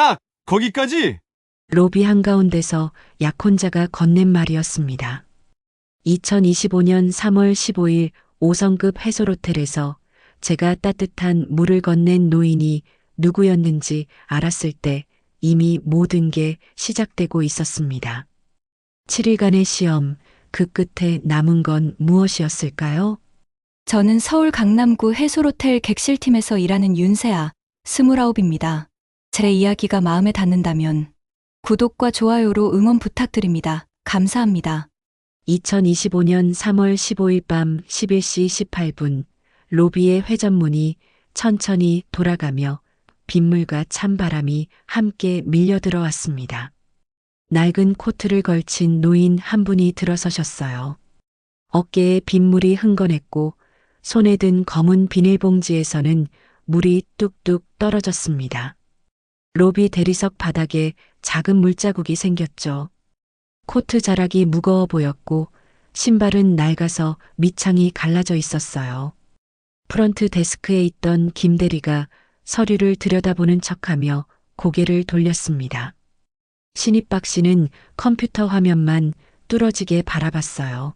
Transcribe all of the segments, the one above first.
딱 거기까지? 로비 한가운데서 약혼자가 건넨 말이었습니다. 2025년 3월 15일 5성급 해솔호텔에서 제가 따뜻한 물을 건넨 노인이 누구였는지 알았을 때 이미 모든 게 시작되고 있었습니다. 7일간의 시험, 그 끝에 남은 건 무엇이었을까요? 저는 서울 강남구 해솔호텔 객실팀에서 일하는 윤세아, 29입니다. 제 이야기가 마음에 닿는다면 구독과 좋아요로 응원 부탁드립니다. 감사합니다. 2025년 3월 15일 밤 11시 18분 로비의 회전문이 천천히 돌아가며 빗물과 찬바람이 함께 밀려 들어왔습니다. 낡은 코트를 걸친 노인 한 분이 들어서셨어요. 어깨에 빗물이 흥건했고 손에 든 검은 비닐봉지에서는 물이 뚝뚝 떨어졌습니다. 로비 대리석 바닥에 작은 물자국이 생겼죠. 코트 자락이 무거워 보였고 신발은 낡아서 밑창이 갈라져 있었어요. 프런트 데스크에 있던 김 대리가 서류를 들여다보는 척하며 고개를 돌렸습니다. 신입박 씨는 컴퓨터 화면만 뚫어지게 바라봤어요.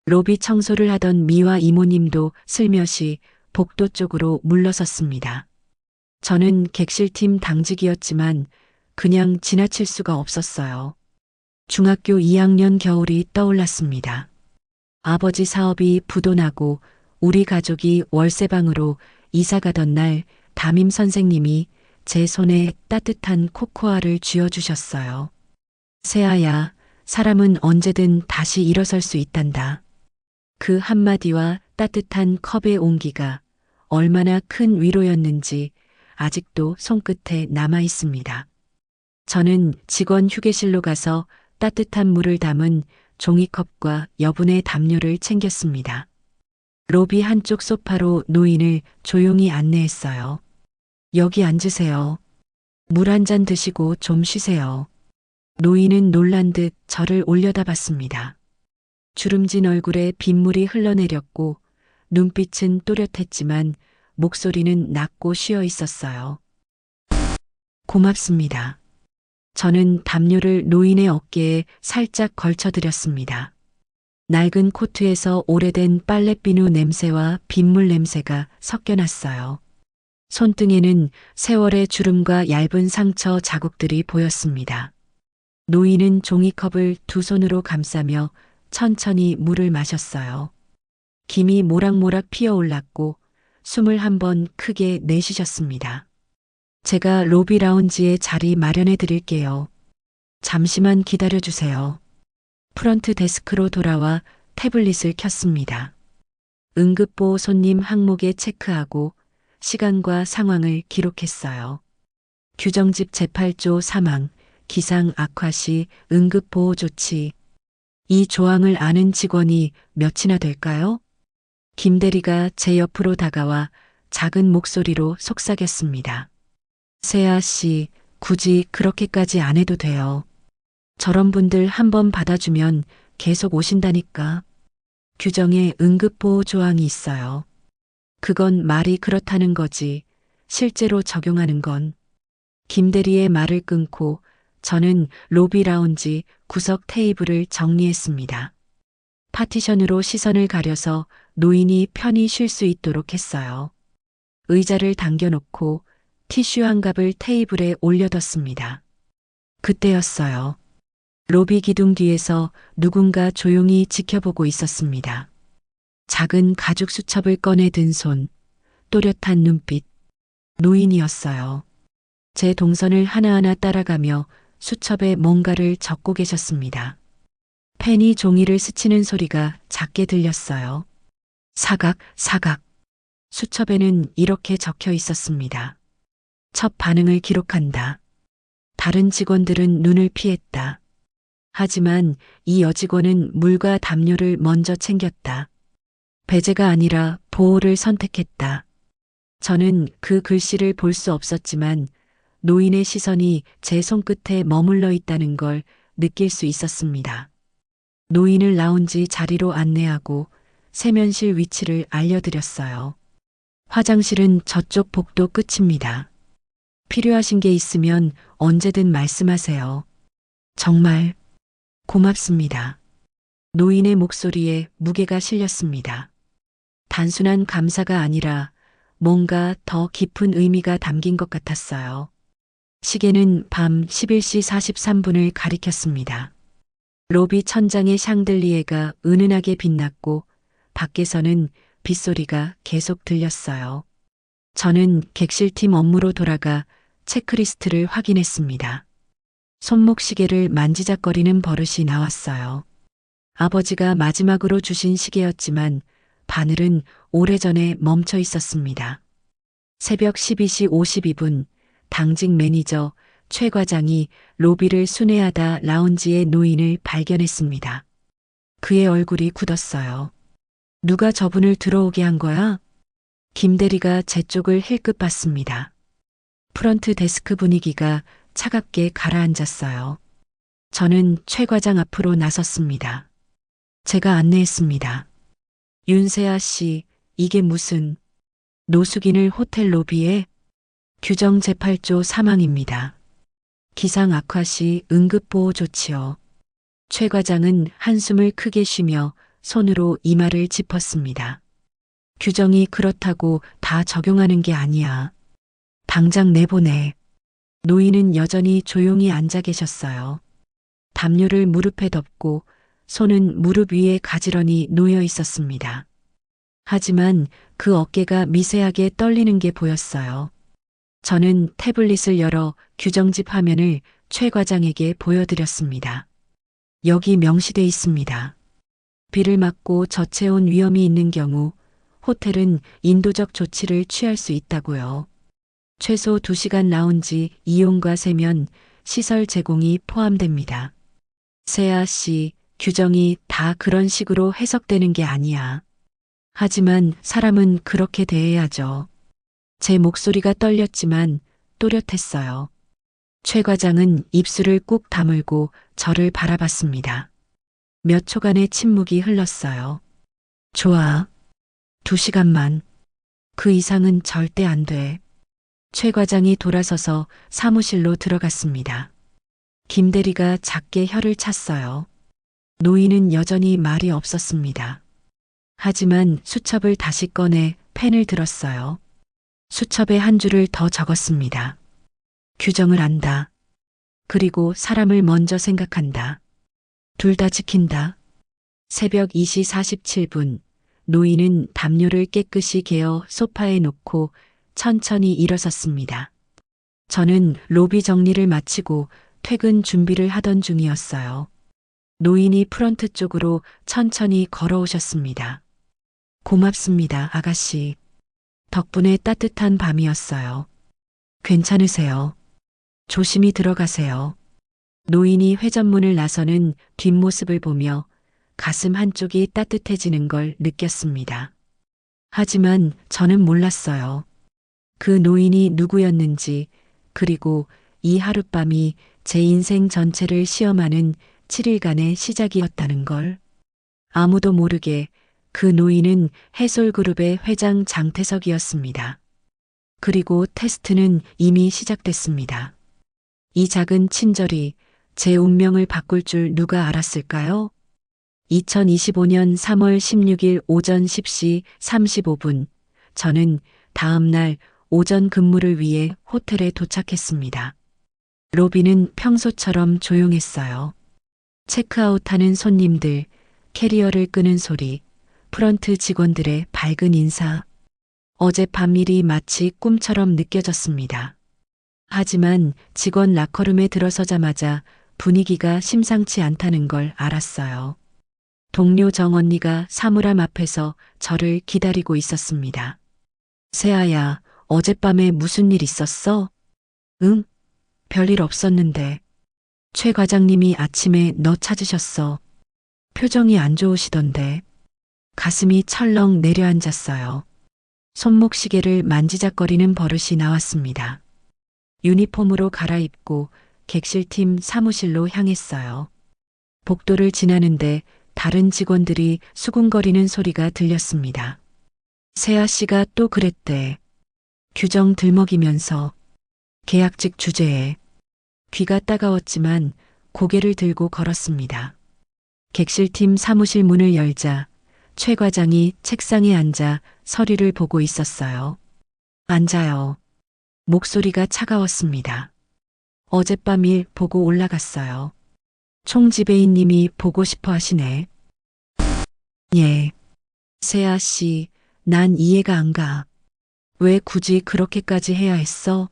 로비 청소를 하던 미화 이모님도 슬며시 복도 쪽으로 물러섰습니다. 저는 객실팀 당직이었지만 그냥 지나칠 수가 없었어요. 중학교 2학년 겨울이 떠올랐습니다. 아버지 사업이 부도나고 우리 가족이 월세방으로 이사 가던 날 담임 선생님이 제 손에 따뜻한 코코아를 쥐어주셨어요. 세아야, 사람은 언제든 다시 일어설 수 있단다. 그 한마디와 따뜻한 컵의 온기가 얼마나 큰 위로였는지 아직도 손끝에 남아 있습니다. 저는 직원 휴게실로 가서 따뜻한 물을 담은 종이컵과 여분의 담요를 챙겼습니다. 로비 한쪽 소파로 노인을 조용히 안내했어요. 여기 앉으세요. 물 한 잔 드시고 좀 쉬세요. 노인은 놀란 듯 저를 올려다봤습니다. 주름진 얼굴에 빗물이 흘러내렸고 눈빛은 또렷했지만 목소리는 낮고 쉬어 있었어요. 고맙습니다. 저는 담요를 노인의 어깨에 살짝 걸쳐드렸습니다. 낡은 코트에서 오래된 빨랫비누 냄새와 빗물 냄새가 섞여났어요. 손등에는 세월의 주름과 얇은 상처 자국들이 보였습니다. 노인은 종이컵을 두 손으로 감싸며 천천히 물을 마셨어요. 김이 모락모락 피어올랐고 숨을 한번 크게 내쉬셨습니다. 제가 로비 라운지에 자리 마련해 드릴게요. 잠시만 기다려 주세요. 프런트 데스크로 돌아와 태블릿을 켰습니다. 응급보호 손님 항목에 체크하고 시간과 상황을 기록했어요. 규정집 제8조 사망, 기상 악화 시 응급보호 조치. 이 조항을 아는 직원이 몇이나 될까요? 김 대리가 제 옆으로 다가와 작은 목소리로 속삭였습니다. 세아 씨, 굳이 그렇게까지 안 해도 돼요. 저런 분들 한번 받아주면 계속 오신다니까. 규정에 응급보호 조항이 있어요. 그건 말이 그렇다는 거지. 실제로 적용하는 건. 김 대리의 말을 끊고 저는 로비 라운지 구석 테이블을 정리했습니다. 파티션으로 시선을 가려서 노인이 편히 쉴 수 있도록 했어요. 의자를 당겨놓고 티슈 한 갑을 테이블에 올려뒀습니다. 그때였어요. 로비 기둥 뒤에서 누군가 조용히 지켜보고 있었습니다. 작은 가죽 수첩을 꺼내 든 손, 또렷한 눈빛, 노인이었어요. 제 동선을 하나하나 따라가며 수첩에 뭔가를 적고 계셨습니다. 펜이 종이를 스치는 소리가 작게 들렸어요. 사각, 사각. 수첩에는 이렇게 적혀 있었습니다. 첫 반응을 기록한다. 다른 직원들은 눈을 피했다. 하지만 이 여직원은 물과 담요를 먼저 챙겼다. 배제가 아니라 보호를 선택했다. 저는 그 글씨를 볼 수 없었지만 노인의 시선이 제 손끝에 머물러 있다는 걸 느낄 수 있었습니다. 노인을 라운지 자리로 안내하고 세면실 위치를 알려드렸어요. 화장실은 저쪽 복도 끝입니다. 필요하신 게 있으면 언제든 말씀하세요. 정말 고맙습니다. 노인의 목소리에 무게가 실렸습니다. 단순한 감사가 아니라 뭔가 더 깊은 의미가 담긴 것 같았어요. 시계는 밤 11시 43분을 가리켰습니다. 로비 천장의 샹들리에가 은은하게 빛났고 밖에서는 빗소리가 계속 들렸어요. 저는 객실팀 업무로 돌아가 체크리스트를 확인했습니다. 손목시계를 만지작거리는 버릇이 나왔어요. 아버지가 마지막으로 주신 시계였지만 바늘은 오래전에 멈춰 있었습니다. 새벽 12시 52분 당직 매니저 최 과장이 로비를 순회하다 라운지의 노인을 발견했습니다. 그의 얼굴이 굳었어요. 누가 저분을 들어오게 한 거야? 김 대리가 제 쪽을 힐끗 봤습니다. 프런트 데스크 분위기가 차갑게 가라앉았어요. 저는 최 과장 앞으로 나섰습니다. 제가 안내했습니다. 윤세아 씨, 이게 무슨 노숙인을 호텔 로비에? 규정 제8조 사망입니다. 기상 악화 시 응급보호 조치요. 최 과장은 한숨을 크게 쉬며 손으로 이마를 짚었습니다. 규정이 그렇다고 다 적용하는 게 아니야. 당장 내보내. 노인은 여전히 조용히 앉아 계셨어요. 담요를 무릎에 덮고 손은 무릎 위에 가지런히 놓여 있었습니다. 하지만 그 어깨가 미세하게 떨리는 게 보였어요. 저는 태블릿을 열어 규정집 화면을 최 과장에게 보여드렸습니다. 여기 명시돼 있습니다. 비를 맞고 저체온 위험이 있는 경우 호텔은 인도적 조치를 취할 수 있다고요. 최소 2시간 라운지 이용과 세면 시설 제공이 포함됩니다. 세아 씨, 규정이 다 그런 식으로 해석되는 게 아니야. 하지만 사람은 그렇게 대해야죠. 제 목소리가 떨렸지만 또렷했어요. 최 과장은 입술을 꾹 다물고 저를 바라봤습니다. 몇 초간의 침묵이 흘렀어요. 좋아. 2시간만. 그 이상은 절대 안 돼. 최 과장이 돌아서서 사무실로 들어갔습니다. 김 대리가 작게 혀를 찼어요. 노인은 여전히 말이 없었습니다. 하지만 수첩을 다시 꺼내 펜을 들었어요. 수첩에 한 줄을 더 적었습니다. 규정을 안다. 그리고 사람을 먼저 생각한다. 둘 다 지킨다. 새벽 2시 47분 노인은 담요를 깨끗이 개어 소파에 놓고 천천히 일어섰습니다. 저는 로비 정리를 마치고 퇴근 준비를 하던 중이었어요. 노인이 프런트 쪽으로 천천히 걸어오셨습니다. 고맙습니다, 아가씨. 덕분에 따뜻한 밤이었어요. 괜찮으세요? 조심히 들어가세요. 노인이 회전문을 나서는 뒷모습을 보며 가슴 한쪽이 따뜻해지는 걸 느꼈습니다. 하지만 저는 몰랐어요. 그 노인이 누구였는지, 그리고 이 하룻밤이 제 인생 전체를 시험하는 7일간의 시작이었다는 걸. 아무도 모르게 그 노인은 해솔그룹의 회장 장태석이었습니다. 그리고 테스트는 이미 시작됐습니다. 이 작은 친절이 제 운명을 바꿀 줄 누가 알았을까요? 2025년 3월 16일 오전 10시 35분, 저는 다음 날 오전 근무를 위해 호텔에 도착했습니다. 로비는 평소처럼 조용했어요. 체크아웃하는 손님들, 캐리어를 끄는 소리, 프런트 직원들의 밝은 인사. 어젯밤 일이 마치 꿈처럼 느껴졌습니다. 하지만 직원 라커룸에 들어서자마자 분위기가 심상치 않다는 걸 알았어요. 동료 정 언니가 사물함 앞에서 저를 기다리고 있었습니다. 세아야, 어젯밤에 무슨 일 있었어? 응? 별일 없었는데. 최 과장님이 아침에 너 찾으셨어. 표정이 안 좋으시던데. 가슴이 철렁 내려앉았어요. 손목시계를 만지작거리는 버릇이 나왔습니다. 유니폼으로 갈아입고 객실팀 사무실로 향했어요. 복도를 지나는데 다른 직원들이 수군거리는 소리가 들렸습니다. 세아 씨가 또 그랬대. 규정 들먹이면서. 계약직 주제에 귀가 따가웠지만 고개를 들고 걸었습니다. 객실팀 사무실 문을 열자 최 과장이 책상에 앉아 서류를 보고 있었어요. 앉아요. 목소리가 차가웠습니다. 어젯밤 일 보고 올라갔어요. 총지배인님이 보고 싶어 하시네. 예. 세아 씨, 난 이해가 안 가. 왜 굳이 그렇게까지 해야 했어?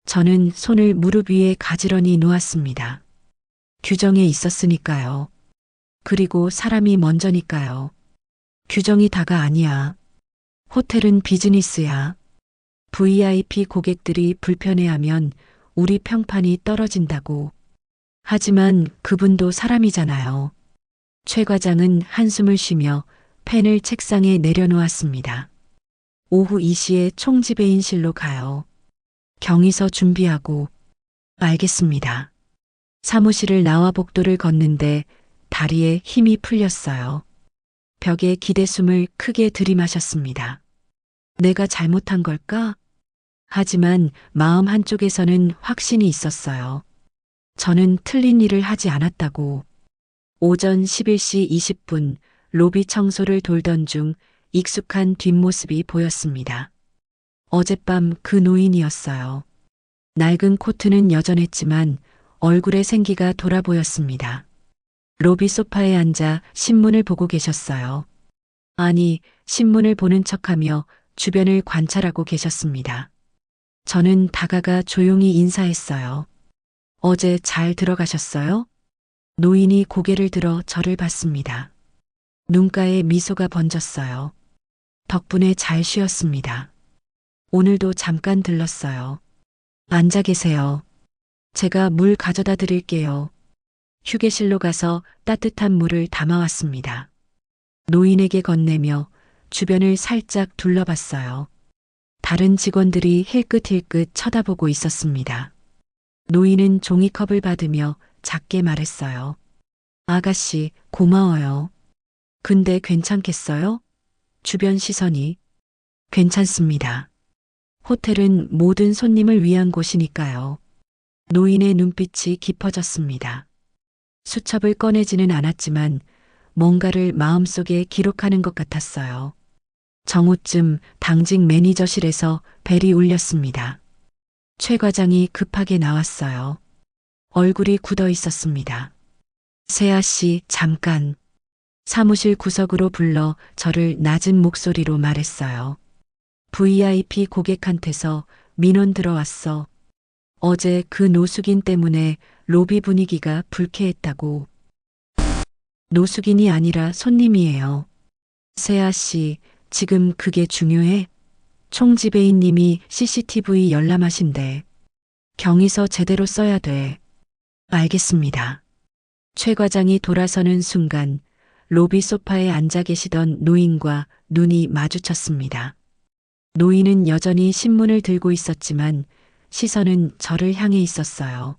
저는 손을 무릎 위에 가지런히 놓았습니다. 규정에 있었으니까요. 그리고 사람이 먼저니까요. 규정이 다가 아니야. 호텔은 비즈니스야. VIP 고객들이 불편해하면 우리 평판이 떨어진다고. 하지만 그분도 사람이잖아요. 최 과장은 한숨을 쉬며 펜을 책상에 내려놓았습니다. 오후 2시에 총지배인실로 가요. 경위서 준비하고. 알겠습니다. 사무실을 나와 복도를 걷는데 다리에 힘이 풀렸어요. 벽에 기대숨을 크게 들이마셨습니다. 내가 잘못한 걸까? 하지만 마음 한쪽에서는 확신이 있었어요. 저는 틀린 일을 하지 않았다고. 오전 11시 20분 로비 청소를 돌던 중 익숙한 뒷모습이 보였습니다. 어젯밤 그 노인이었어요. 낡은 코트는 여전했지만 얼굴에 생기가 돌아 보였습니다. 로비 소파에 앉아 신문을 보고 계셨어요. 아니, 신문을 보는 척하며 주변을 관찰하고 계셨습니다. 저는 다가가 조용히 인사했어요. 어제 잘 들어가셨어요? 노인이 고개를 들어 저를 봤습니다. 눈가에 미소가 번졌어요. 덕분에 잘 쉬었습니다. 오늘도 잠깐 들렀어요. 앉아 계세요. 제가 물 가져다 드릴게요. 휴게실로 가서 따뜻한 물을 담아왔습니다. 노인에게 건네며 주변을 살짝 둘러봤어요. 다른 직원들이 힐끗힐끗 쳐다보고 있었습니다. 노인은 종이컵을 받으며 작게 말했어요. 아가씨, 고마워요. 근데 괜찮겠어요? 주변 시선이. 괜찮습니다. 호텔은 모든 손님을 위한 곳이니까요. 노인의 눈빛이 깊어졌습니다. 수첩을 꺼내지는 않았지만 뭔가를 마음속에 기록하는 것 같았어요. 정오쯤 당직 매니저실에서 벨이 울렸습니다. 최 과장이 급하게 나왔어요. 얼굴이 굳어 있었습니다. 세아 씨, 잠깐. 사무실 구석으로 불러 저를 낮은 목소리로 말했어요. VIP 고객한테서 민원 들어왔어. 어제 그 노숙인 때문에 로비 분위기가 불쾌했다고. 노숙인이 아니라 손님이에요. 세아 씨, 지금 그게 중요해? 총지배인님이 CCTV 열람하신대. 경위서 제대로 써야 돼. 알겠습니다. 최 과장이 돌아서는 순간 로비 소파에 앉아 계시던 노인과 눈이 마주쳤습니다. 노인은 여전히 신문을 들고 있었지만 시선은 저를 향해 있었어요.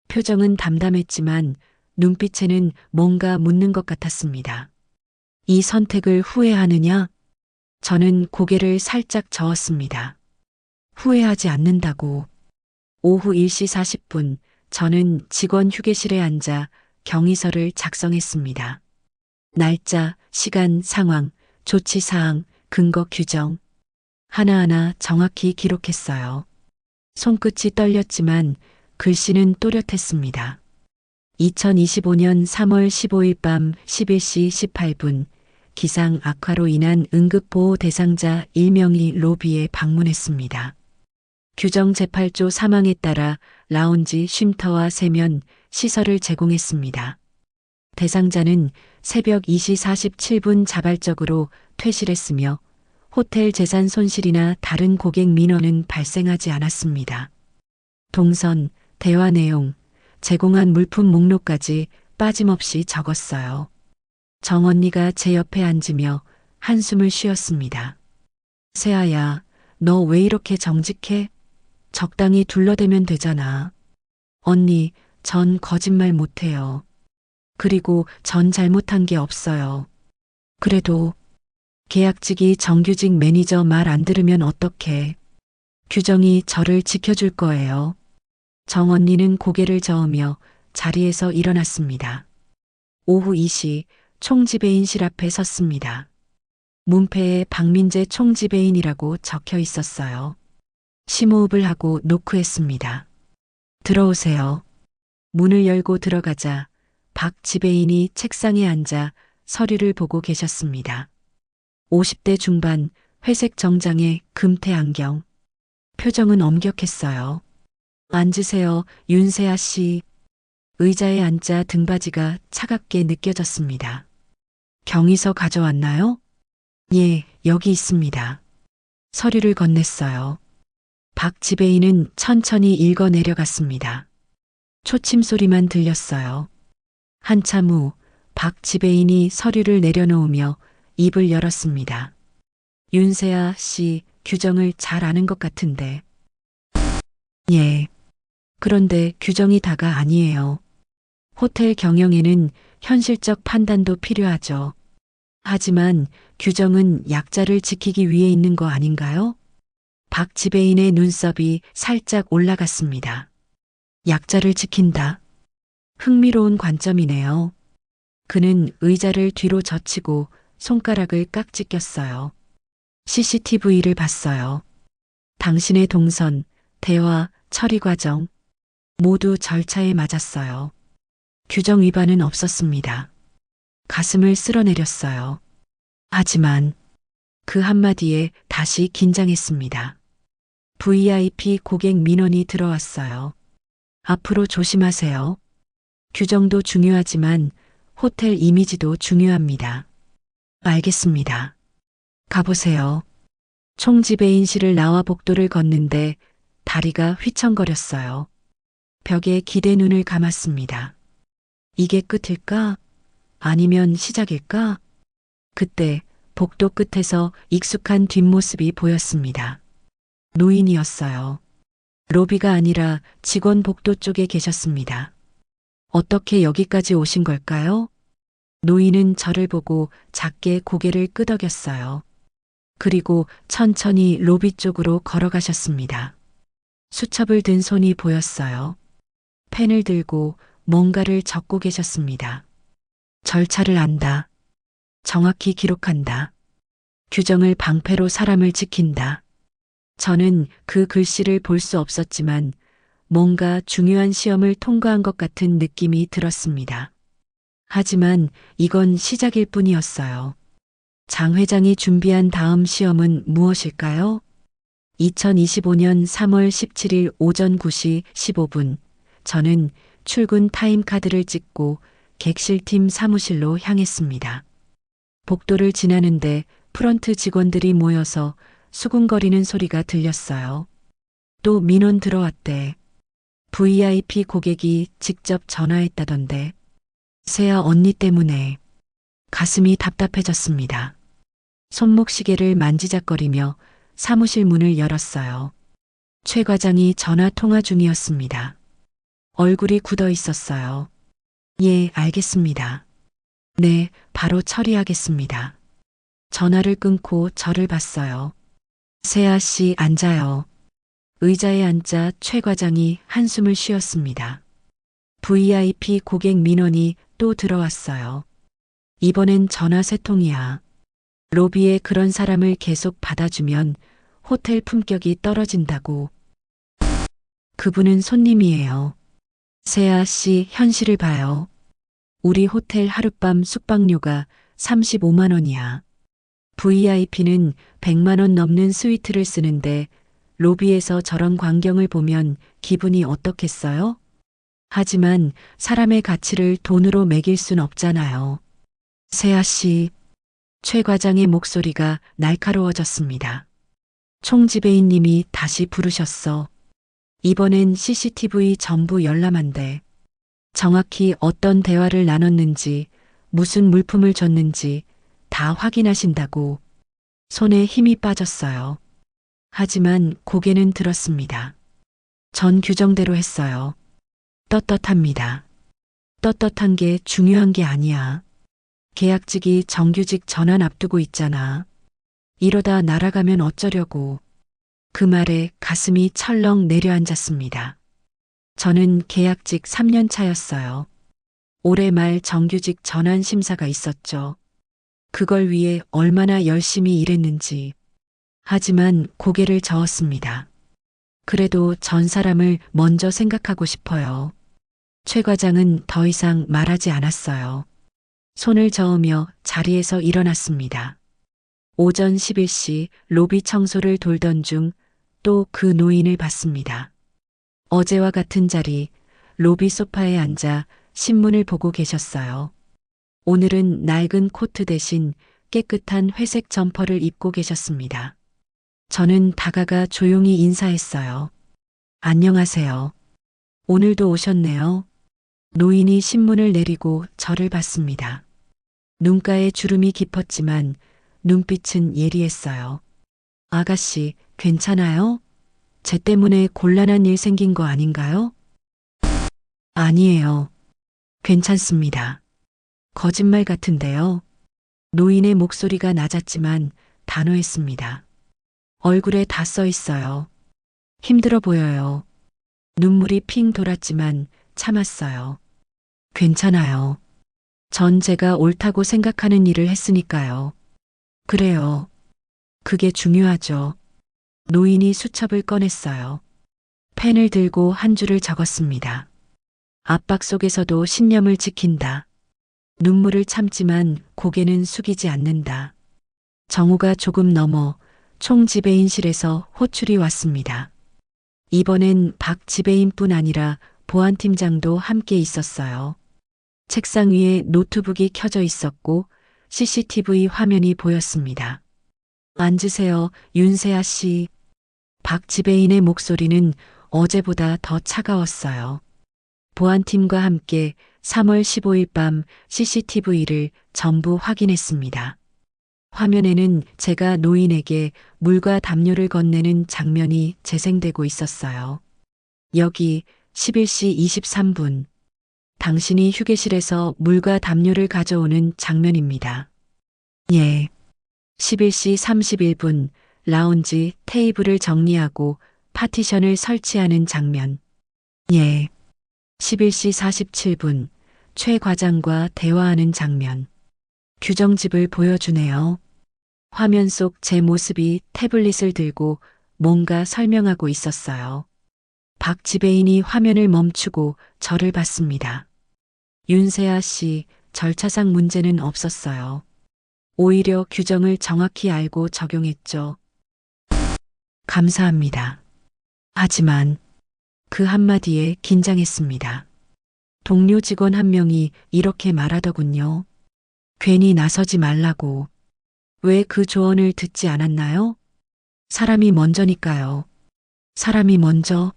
표정은 담담했지만 눈빛에는 뭔가 묻는 것 같았습니다. 이 선택을 후회하느냐? 저는 고개를 살짝 저었습니다. 후회하지 않는다고. 오후 1시 40분 저는 직원 휴게실에 앉아 경위서를 작성했습니다. 날짜, 시간, 상황, 조치사항, 근거 규정. 하나하나 정확히 기록했어요. 손끝이 떨렸지만 글씨는 또렷했습니다. 2025년 3월 15일 밤 11시 18분 기상 악화로 인한 응급보호 대상자 1명이 로비에 방문했습니다. 규정 제8조 사망에 따라 라운지 쉼터와 세면 시설을 제공했습니다. 대상자는 새벽 2시 47분 자발적으로 퇴실했으며 호텔 재산 손실이나 다른 고객 민원은 발생하지 않았습니다. 동선, 대화 내용, 제공한 물품 목록까지 빠짐없이 적었어요. 정 언니가 제 옆에 앉으며 한숨을 쉬었습니다. 세아야, 너 왜 이렇게 정직해? 적당히 둘러대면 되잖아. 언니, 전 거짓말 못해요. 그리고 전 잘못한 게 없어요. 그래도 계약직이 정규직 매니저 말 안 들으면 어떡해. 규정이 저를 지켜줄 거예요. 정 언니는 고개를 저으며 자리에서 일어났습니다. 오후 2시 총지배인실 앞에 섰습니다. 문패에 박민재 총지배인이라고 적혀 있었어요. 심호흡을 하고 노크했습니다. 들어오세요. 문을 열고 들어가자 박 지배인이 책상에 앉아 서류를 보고 계셨습니다. 50대 중반, 회색 정장에 금태 안경. 표정은 엄격했어요. 앉으세요, 윤세아 씨. 의자에 앉자 등받이가 차갑게 느껴졌습니다. 경위서 가져왔나요? 예, 여기 있습니다. 서류를 건넸어요. 박 지배인은 천천히 읽어 내려갔습니다. 초침 소리만 들렸어요. 한참 후 박 지배인이 서류를 내려놓으며 입을 열었습니다. 윤세아 씨, 규정을 잘 아는 것 같은데. 예. 그런데 규정이 다가 아니에요. 호텔 경영에는 현실적 판단도 필요하죠. 하지만 규정은 약자를 지키기 위해 있는 거 아닌가요? 박 지배인의 눈썹이 살짝 올라갔습니다. 약자를 지킨다. 흥미로운 관점이네요. 그는 의자를 뒤로 젖히고 손가락을 깍지 꼈어요. CCTV를 봤어요. 당신의 동선, 대화, 처리 과정 모두 절차에 맞았어요. 규정 위반은 없었습니다. 가슴을 쓸어내렸어요. 하지만 그 한마디에 다시 긴장했습니다. VIP 고객 민원이 들어왔어요. 앞으로 조심하세요. 규정도 중요하지만 호텔 이미지도 중요합니다. 알겠습니다. 가보세요. 총지배인실을 나와 복도를 걷는데 다리가 휘청거렸어요. 벽에 기대 눈을 감았습니다. 이게 끝일까? 아니면 시작일까? 그때 복도 끝에서 익숙한 뒷모습이 보였습니다. 노인이었어요. 로비가 아니라 직원 복도 쪽에 계셨습니다. 어떻게 여기까지 오신 걸까요? 노인은 저를 보고 작게 고개를 끄덕였어요. 그리고 천천히 로비 쪽으로 걸어가셨습니다. 수첩을 든 손이 보였어요. 펜을 들고 뭔가를 적고 계셨습니다. 절차를 안다. 정확히 기록한다. 규정을 방패로 사람을 지킨다. 저는 그 글씨를 볼 수 없었지만 뭔가 중요한 시험을 통과한 것 같은 느낌이 들었습니다. 하지만 이건 시작일 뿐이었어요. 장 회장이 준비한 다음 시험은 무엇일까요? 2025년 3월 17일 오전 9시 15분, 저는 출근 타임카드를 찍고 객실팀 사무실로 향했습니다. 복도를 지나는데 프런트 직원들이 모여서 수군거리는 소리가 들렸어요. 또 민원 들어왔대. VIP 고객이 직접 전화했다던데. 세아 언니 때문에. 가슴이 답답해졌습니다. 손목시계를 만지작거리며 사무실 문을 열었어요. 최 과장이 전화 통화 중이었습니다. 얼굴이 굳어 있었어요. 예, 알겠습니다. 네, 바로 처리하겠습니다. 전화를 끊고 저를 봤어요. 세아 씨 앉아요. 의자에 앉자 최 과장이 한숨을 쉬었습니다. VIP 고객 민원이 또 들어왔어요. 이번엔 전화 세 통이야. 로비에 그런 사람을 계속 받아주면 호텔 품격이 떨어진다고. 그분은 손님이에요. 세아 씨 현실을 봐요. 우리 호텔 하룻밤 숙박료가 35만 원이야. VIP는 100만 원 넘는 스위트를 쓰는데 로비에서 저런 광경을 보면 기분이 어떻겠어요? 하지만 사람의 가치를 돈으로 매길 순 없잖아요. 세아 씨, 최 과장의 목소리가 날카로워졌습니다. 총지배인님이 다시 부르셨어. 이번엔 CCTV 전부 열람한대. 정확히 어떤 대화를 나눴는지, 무슨 물품을 줬는지 다 확인하신다고. 손에 힘이 빠졌어요. 하지만 고개는 들었습니다. 전 규정대로 했어요. 떳떳합니다. 떳떳한 게 중요한 게 아니야. 계약직이 정규직 전환 앞두고 있잖아. 이러다 날아가면 어쩌려고. 그 말에 가슴이 철렁 내려앉았습니다. 저는 계약직 3년 차였어요. 올해 말 정규직 전환 심사가 있었죠. 그걸 위해 얼마나 열심히 일했는지. 하지만 고개를 저었습니다. 그래도 전 사람을 먼저 생각하고 싶어요. 최 과장은 더 이상 말하지 않았어요. 손을 저으며 자리에서 일어났습니다. 오전 11시 로비 청소를 돌던 중 또 그 노인을 봤습니다. 어제와 같은 자리, 로비 소파에 앉아 신문을 보고 계셨어요. 오늘은 낡은 코트 대신 깨끗한 회색 점퍼를 입고 계셨습니다. 저는 다가가 조용히 인사했어요. 안녕하세요. 오늘도 오셨네요. 노인이 신문을 내리고 저를 봤습니다. 눈가에 주름이 깊었지만 눈빛은 예리했어요. 아가씨, 괜찮아요? 쟤 때문에 곤란한 일 생긴 거 아닌가요? 아니에요. 괜찮습니다. 거짓말 같은데요. 노인의 목소리가 낮았지만 단호했습니다. 얼굴에 다 써 있어요. 힘들어 보여요. 눈물이 핑 돌았지만 참았어요. 괜찮아요. 전 제가 옳다고 생각하는 일을 했으니까요. 그래요. 그게 중요하죠. 노인이 수첩을 꺼냈어요. 펜을 들고 한 줄을 적었습니다. 압박 속에서도 신념을 지킨다. 눈물을 참지만 고개는 숙이지 않는다. 정오가 조금 넘어 총 지배인실에서 호출이 왔습니다. 이번엔 박 지배인뿐 아니라 보안팀장도 함께 있었어요. 책상 위에 노트북이 켜져 있었고 CCTV 화면이 보였습니다. 앉으세요, 윤세아 씨. 박 지배인의 목소리는 어제보다 더 차가웠어요. 보안팀과 함께 3월 15일 밤 CCTV를 전부 확인했습니다. 화면에는 제가 노인에게 물과 담요를 건네는 장면이 재생되고 있었어요. 여기 11시 23분. 당신이 휴게실에서 물과 담요를 가져오는 장면입니다. 예. 11시 31분. 라운지 테이블을 정리하고 파티션을 설치하는 장면. 예. 11시 47분. 최 과장과 대화하는 장면. 규정집을 보여주네요. 화면 속 제 모습이 태블릿을 들고 뭔가 설명하고 있었어요. 박 지배인이 화면을 멈추고 저를 봤습니다. 윤세아 씨, 절차상 문제는 없었어요. 오히려 규정을 정확히 알고 적용했죠. 감사합니다. 하지만 그 한마디에 긴장했습니다. 동료 직원 한 명이 이렇게 말하더군요. 괜히 나서지 말라고. 왜 그 조언을 듣지 않았나요? 사람이 먼저니까요. 사람이 먼저.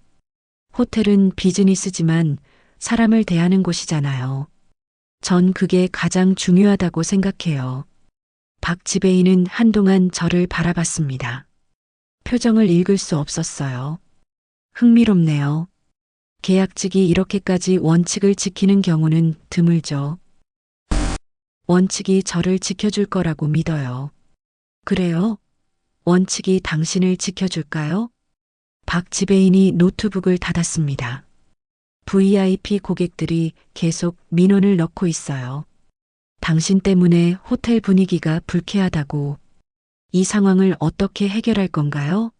호텔은 비즈니스지만 사람을 대하는 곳이잖아요. 전 그게 가장 중요하다고 생각해요. 박 지배인은 한동안 저를 바라봤습니다. 표정을 읽을 수 없었어요. 흥미롭네요. 계약직이 이렇게까지 원칙을 지키는 경우는 드물죠. 원칙이 저를 지켜줄 거라고 믿어요. 그래요? 원칙이 당신을 지켜줄까요? 박 지배인이 노트북을 닫았습니다. VIP 고객들이 계속 민원을 넣고 있어요. 당신 때문에 호텔 분위기가 불쾌하다고. 이 상황을 어떻게 해결할 건가요?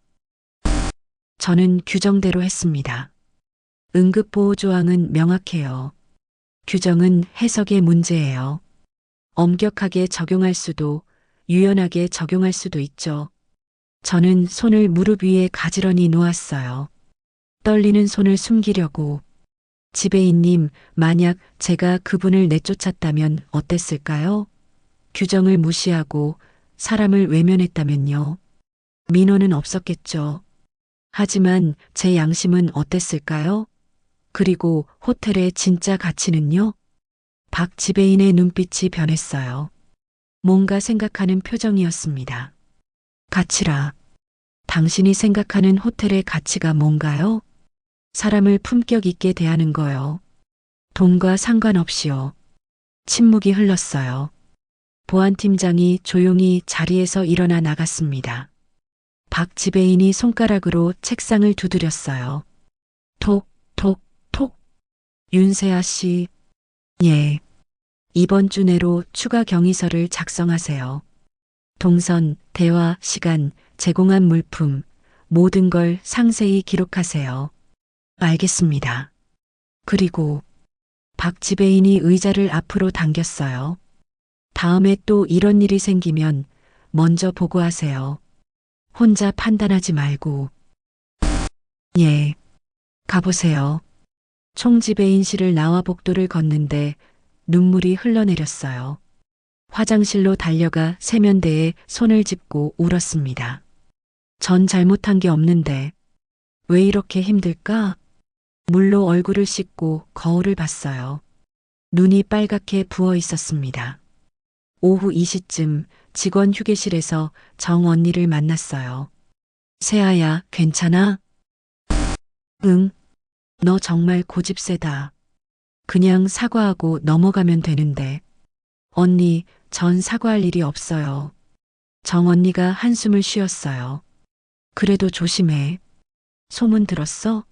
저는 규정대로 했습니다. 응급보호조항은 명확해요. 규정은 해석의 문제예요. 엄격하게 적용할 수도 유연하게 적용할 수도 있죠. 저는 손을 무릎 위에 가지런히 놓았어요. 떨리는 손을 숨기려고. 지배인님, 만약 제가 그분을 내쫓았다면 어땠을까요? 규정을 무시하고 사람을 외면했다면요. 민원은 없었겠죠. 하지만 제 양심은 어땠을까요? 그리고 호텔의 진짜 가치는요? 박 지배인의 눈빛이 변했어요. 뭔가 생각하는 표정이었습니다. 가치라. 당신이 생각하는 호텔의 가치가 뭔가요? 사람을 품격 있게 대하는 거요. 돈과 상관없이요. 침묵이 흘렀어요. 보안팀장이 조용히 자리에서 일어나 나갔습니다. 박 지배인이 손가락으로 책상을 두드렸어요. 톡, 톡, 톡. 윤세아 씨, 예. 이번 주 내로 추가 경위서를 작성하세요. 동선, 대화, 시간, 제공한 물품, 모든 걸 상세히 기록하세요. 알겠습니다. 그리고 박 지배인이 의자를 앞으로 당겼어요. 다음에 또 이런 일이 생기면 먼저 보고하세요. 혼자 판단하지 말고. 예. 가보세요. 총지배인실을 나와 복도를 걷는데 눈물이 흘러내렸어요. 화장실로 달려가 세면대에 손을 짚고 울었습니다. 전 잘못한 게 없는데 왜 이렇게 힘들까? 물로 얼굴을 씻고 거울을 봤어요. 눈이 빨갛게 부어 있었습니다. 오후 2시쯤 직원 휴게실에서 정 언니를 만났어요. 세아야, 괜찮아? 응. 너 정말 고집 세다. 그냥 사과하고 넘어가면 되는데. 언니, 전 사과할 일이 없어요. 정 언니가 한숨을 쉬었어요. 그래도 조심해. 소문 들었어?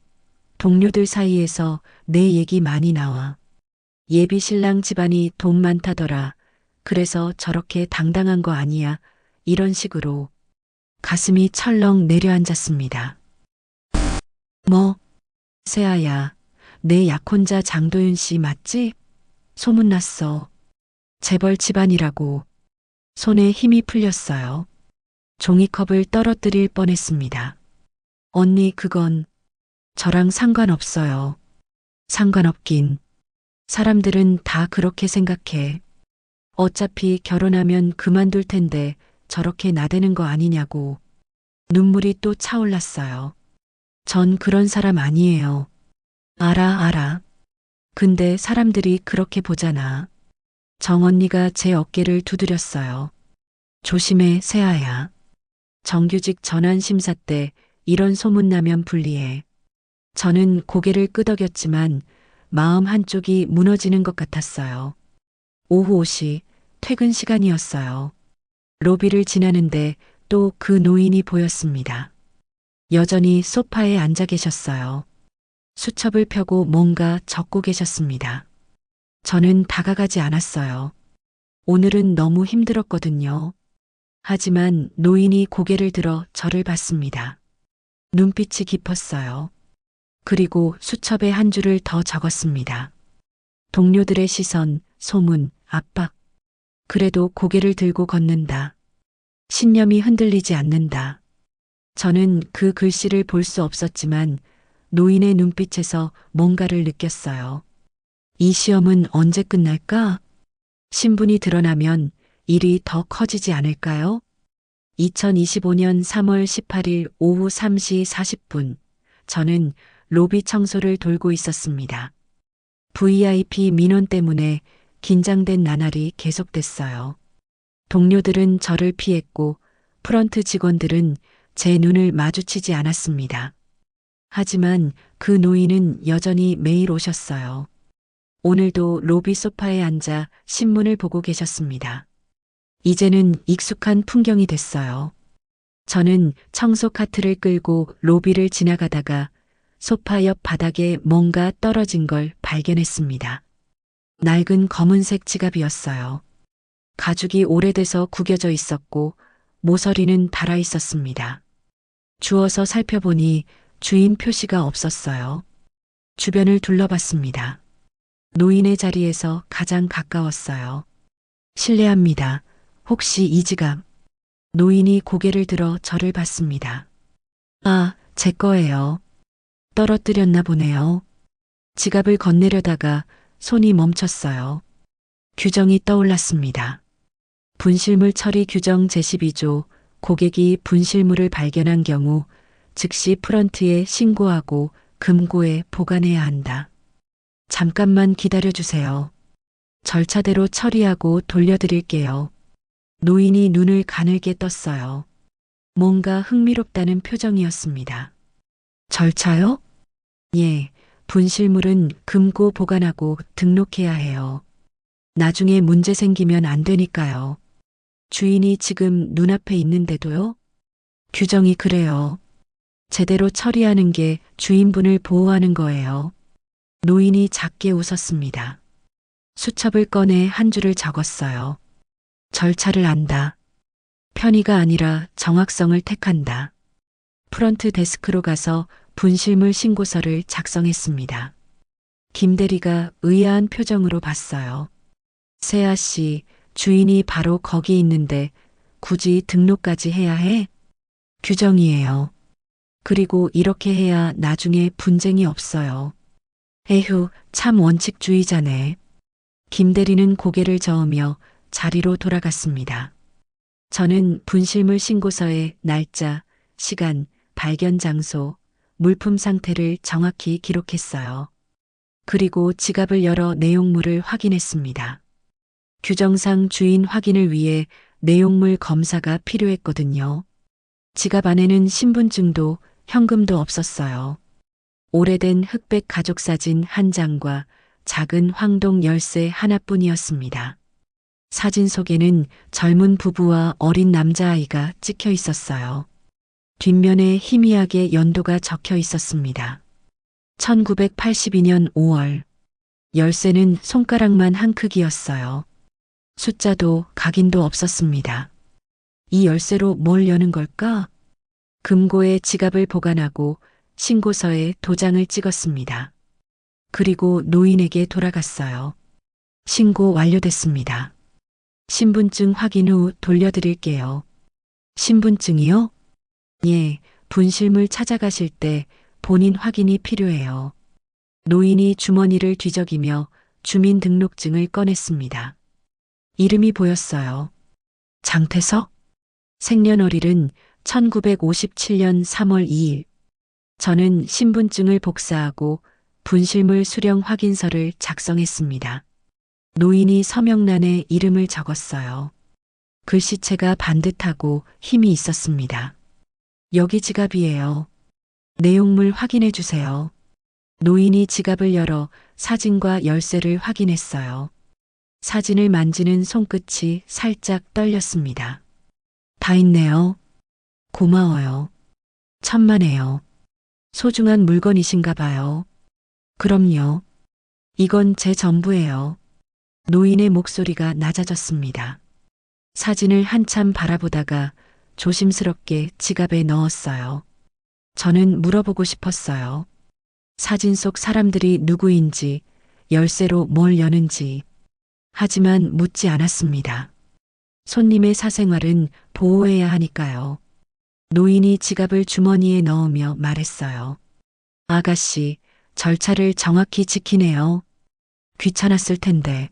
동료들 사이에서 내 얘기 많이 나와. 예비 신랑 집안이 돈 많다더라. 그래서 저렇게 당당한 거 아니야. 이런 식으로 가슴이 철렁 내려앉았습니다. 뭐? 세아야, 내 약혼자 장도윤 씨 맞지? 소문났어. 재벌 집안이라고. 손에 힘이 풀렸어요. 종이컵을 떨어뜨릴 뻔했습니다. 언니, 그건 저랑 상관없어요. 상관없긴. 사람들은 다 그렇게 생각해. 어차피 결혼하면 그만둘 텐데 저렇게 나대는 거 아니냐고. 눈물이 또 차올랐어요. 전 그런 사람 아니에요. 알아. 근데 사람들이 그렇게 보잖아. 정 언니가 제 어깨를 두드렸어요. 조심해, 세아야. 정규직 전환 심사 때 이런 소문 나면 불리해. 저는 고개를 끄덕였지만 마음 한쪽이 무너지는 것 같았어요. 오후 5시 퇴근 시간이었어요. 로비를 지나는데 또 그 노인이 보였습니다. 여전히 소파에 앉아 계셨어요. 수첩을 펴고 뭔가 적고 계셨습니다. 저는 다가가지 않았어요. 오늘은 너무 힘들었거든요. 하지만 노인이 고개를 들어 저를 봤습니다. 눈빛이 깊었어요. 그리고 수첩에 한 줄을 더 적었습니다. 동료들의 시선, 소문, 압박. 그래도 고개를 들고 걷는다. 신념이 흔들리지 않는다. 저는 그 글씨를 볼 수 없었지만 노인의 눈빛에서 뭔가를 느꼈어요. 이 시험은 언제 끝날까? 신분이 드러나면 일이 더 커지지 않을까요? 2025년 3월 18일 오후 3시 40분, 저는 로비 청소를 돌고 있었습니다. VIP 민원 때문에 긴장된 나날이 계속됐어요. 동료들은 저를 피했고 프런트 직원들은 제 눈을 마주치지 않았습니다. 하지만 그 노인은 여전히 매일 오셨어요. 오늘도 로비 소파에 앉아 신문을 보고 계셨습니다. 이제는 익숙한 풍경이 됐어요. 저는 청소 카트를 끌고 로비를 지나가다가 소파 옆 바닥에 뭔가 떨어진 걸 발견했습니다. 낡은 검은색 지갑이었어요. 가죽이 오래돼서 구겨져 있었고 모서리는 달아 있었습니다. 주워서 살펴보니 주인 표시가 없었어요. 주변을 둘러봤습니다. 노인의 자리에서 가장 가까웠어요. 실례합니다. 혹시 이 지갑? 노인이 고개를 들어 저를 봤습니다. 아, 제 거예요. 떨어뜨렸나 보네요. 지갑을 건네려다가 손이 멈췄어요. 규정이 떠올랐습니다. 분실물 처리 규정 제12조, 고객이 분실물을 발견한 경우 즉시 프런트에 신고하고 금고에 보관해야 한다. 잠깐만 기다려주세요. 절차대로 처리하고 돌려드릴게요. 노인이 눈을 가늘게 떴어요. 뭔가 흥미롭다는 표정이었습니다. 절차요? 예, 분실물은 금고 보관하고 등록해야 해요. 나중에 문제 생기면 안 되니까요. 주인이 지금 눈앞에 있는데도요? 규정이 그래요. 제대로 처리하는 게 주인분을 보호하는 거예요. 노인이 작게 웃었습니다. 수첩을 꺼내 한 줄을 적었어요. 절차를 안다. 편의가 아니라 정확성을 택한다. 프런트 데스크로 가서 분실물 신고서를 작성했습니다. 김 대리가 의아한 표정으로 봤어요. 세아 씨, 주인이 바로 거기 있는데 굳이 등록까지 해야 해? 규정이에요. 그리고 이렇게 해야 나중에 분쟁이 없어요. 에휴, 참 원칙주의자네. 김 대리는 고개를 저으며 자리로 돌아갔습니다. 저는 분실물 신고서에 날짜, 시간, 발견 장소, 물품 상태를 정확히 기록했어요. 그리고 지갑을 열어 내용물을 확인했습니다. 규정상 주인 확인을 위해 내용물 검사가 필요했거든요. 지갑 안에는 신분증도 현금도 없었어요. 오래된 흑백 가족사진 한 장과 작은 황동 열쇠 하나뿐이었습니다. 사진 속에는 젊은 부부와 어린 남자아이가 찍혀 있었어요. 뒷면에 희미하게 연도가 적혀 있었습니다. 1982년 5월. 열쇠는 손가락만 한 크기였어요. 숫자도 각인도 없었습니다. 이 열쇠로 뭘 여는 걸까? 금고에 지갑을 보관하고 신고서에 도장을 찍었습니다. 그리고 노인에게 돌아갔어요. 신고 완료됐습니다. 신분증 확인 후 돌려드릴게요. 신분증이요? 예, 분실물 찾아가실 때 본인 확인이 필요해요. 노인이 주머니를 뒤적이며 주민등록증을 꺼냈습니다. 이름이 보였어요. 장태석? 생년월일은 1957년 3월 2일. 저는 신분증을 복사하고 분실물 수령 확인서를 작성했습니다. 노인이 서명란에 이름을 적었어요. 글씨체가 반듯하고 힘이 있었습니다. 여기 지갑이에요. 내용물 확인해 주세요. 노인이 지갑을 열어 사진과 열쇠를 확인했어요. 사진을 만지는 손끝이 살짝 떨렸습니다. 다 있네요. 고마워요. 천만에요. 소중한 물건이신가 봐요. 그럼요. 이건 제 전부예요. 노인의 목소리가 낮아졌습니다. 사진을 한참 바라보다가 조심스럽게 지갑에 넣었어요. 저는 물어보고 싶었어요. 사진 속 사람들이 누구인지, 열쇠로 뭘 여는지. 하지만 묻지 않았습니다. 손님의 사생활은 보호해야 하니까요. 노인이 지갑을 주머니에 넣으며 말했어요. 아가씨, 절차를 정확히 지키네요. 귀찮았을 텐데.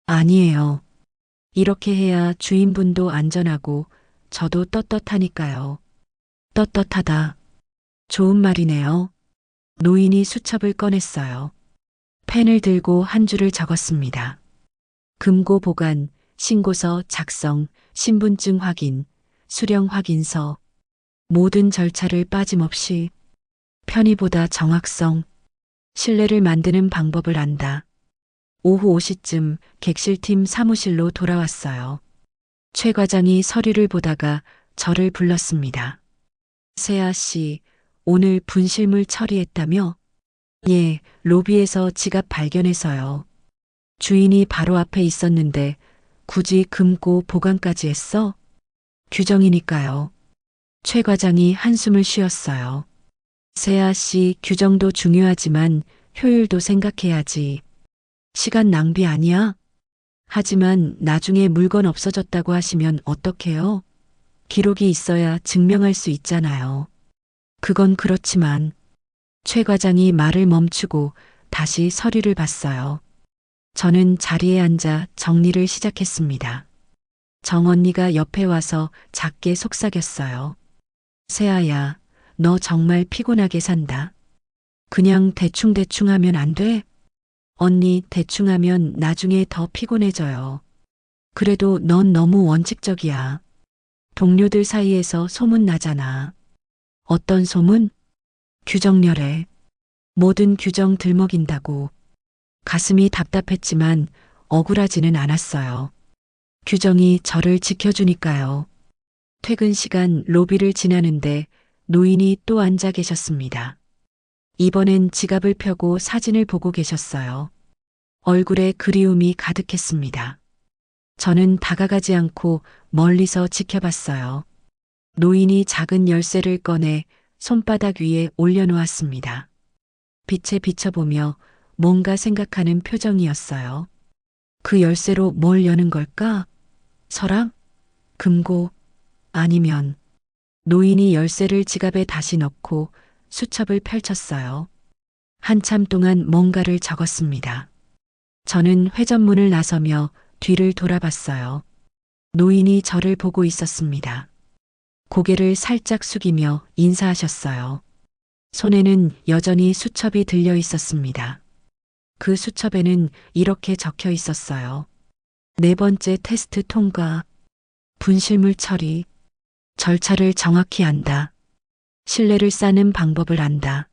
아니에요. 이렇게 해야 주인분도 안전하고 저도 떳떳하니까요. 떳떳하다. 좋은 말이네요. 노인이 수첩을 꺼냈어요. 펜을 들고 한 줄을 적었습니다. 금고 보관, 신고서 작성, 신분증 확인, 수령 확인서. 모든 절차를 빠짐없이 편의보다 정확성, 신뢰를 만드는 방법을 안다. 오후 5시쯤 객실팀 사무실로 돌아왔어요. 최 과장이 서류를 보다가 저를 불렀습니다. 세아 씨, 오늘 분실물 처리했다며? 예, 로비에서 지갑 발견해서요. 주인이 바로 앞에 있었는데 굳이 금고 보관까지 했어? 규정이니까요. 최 과장이 한숨을 쉬었어요. 세아 씨, 규정도 중요하지만 효율도 생각해야지. 시간 낭비 아니야? 하지만 나중에 물건 없어졌다고 하시면 어떡해요? 기록이 있어야 증명할 수 있잖아요. 그건 그렇지만 최 과장이 말을 멈추고 다시 서류를 봤어요. 저는 자리에 앉아 정리를 시작했습니다. 정 언니가 옆에 와서 작게 속삭였어요. 세아야, 너 정말 피곤하게 산다. 그냥 대충대충 하면 안 돼? 언니, 대충 하면 나중에 더 피곤해져요. 그래도 넌 너무 원칙적이야. 동료들 사이에서 소문 나잖아. 어떤 소문? 규정열애. 모든 규정 들먹인다고. 가슴이 답답했지만 억울하지는 않았어요. 규정이 저를 지켜주니까요. 퇴근 시간 로비를 지나는데 노인이 또 앉아 계셨습니다. 이번엔 지갑을 펴고 사진을 보고 계셨어요. 얼굴에 그리움이 가득했습니다. 저는 다가가지 않고 멀리서 지켜봤어요. 노인이 작은 열쇠를 꺼내 손바닥 위에 올려놓았습니다. 빛에 비춰보며 뭔가 생각하는 표정이었어요. 그 열쇠로 뭘 여는 걸까? 서랍? 금고? 아니면 노인이 열쇠를 지갑에 다시 넣고 수첩을 펼쳤어요. 한참 동안 뭔가를 적었습니다. 저는 회전문을 나서며 뒤를 돌아봤어요. 노인이 저를 보고 있었습니다. 고개를 살짝 숙이며 인사하셨어요. 손에는 여전히 수첩이 들려 있었습니다. 그 수첩에는 이렇게 적혀 있었어요. 네 번째 테스트 통과, 분실물 처리, 절차를 정확히 안다. 신뢰를 쌓는 방법을 안다.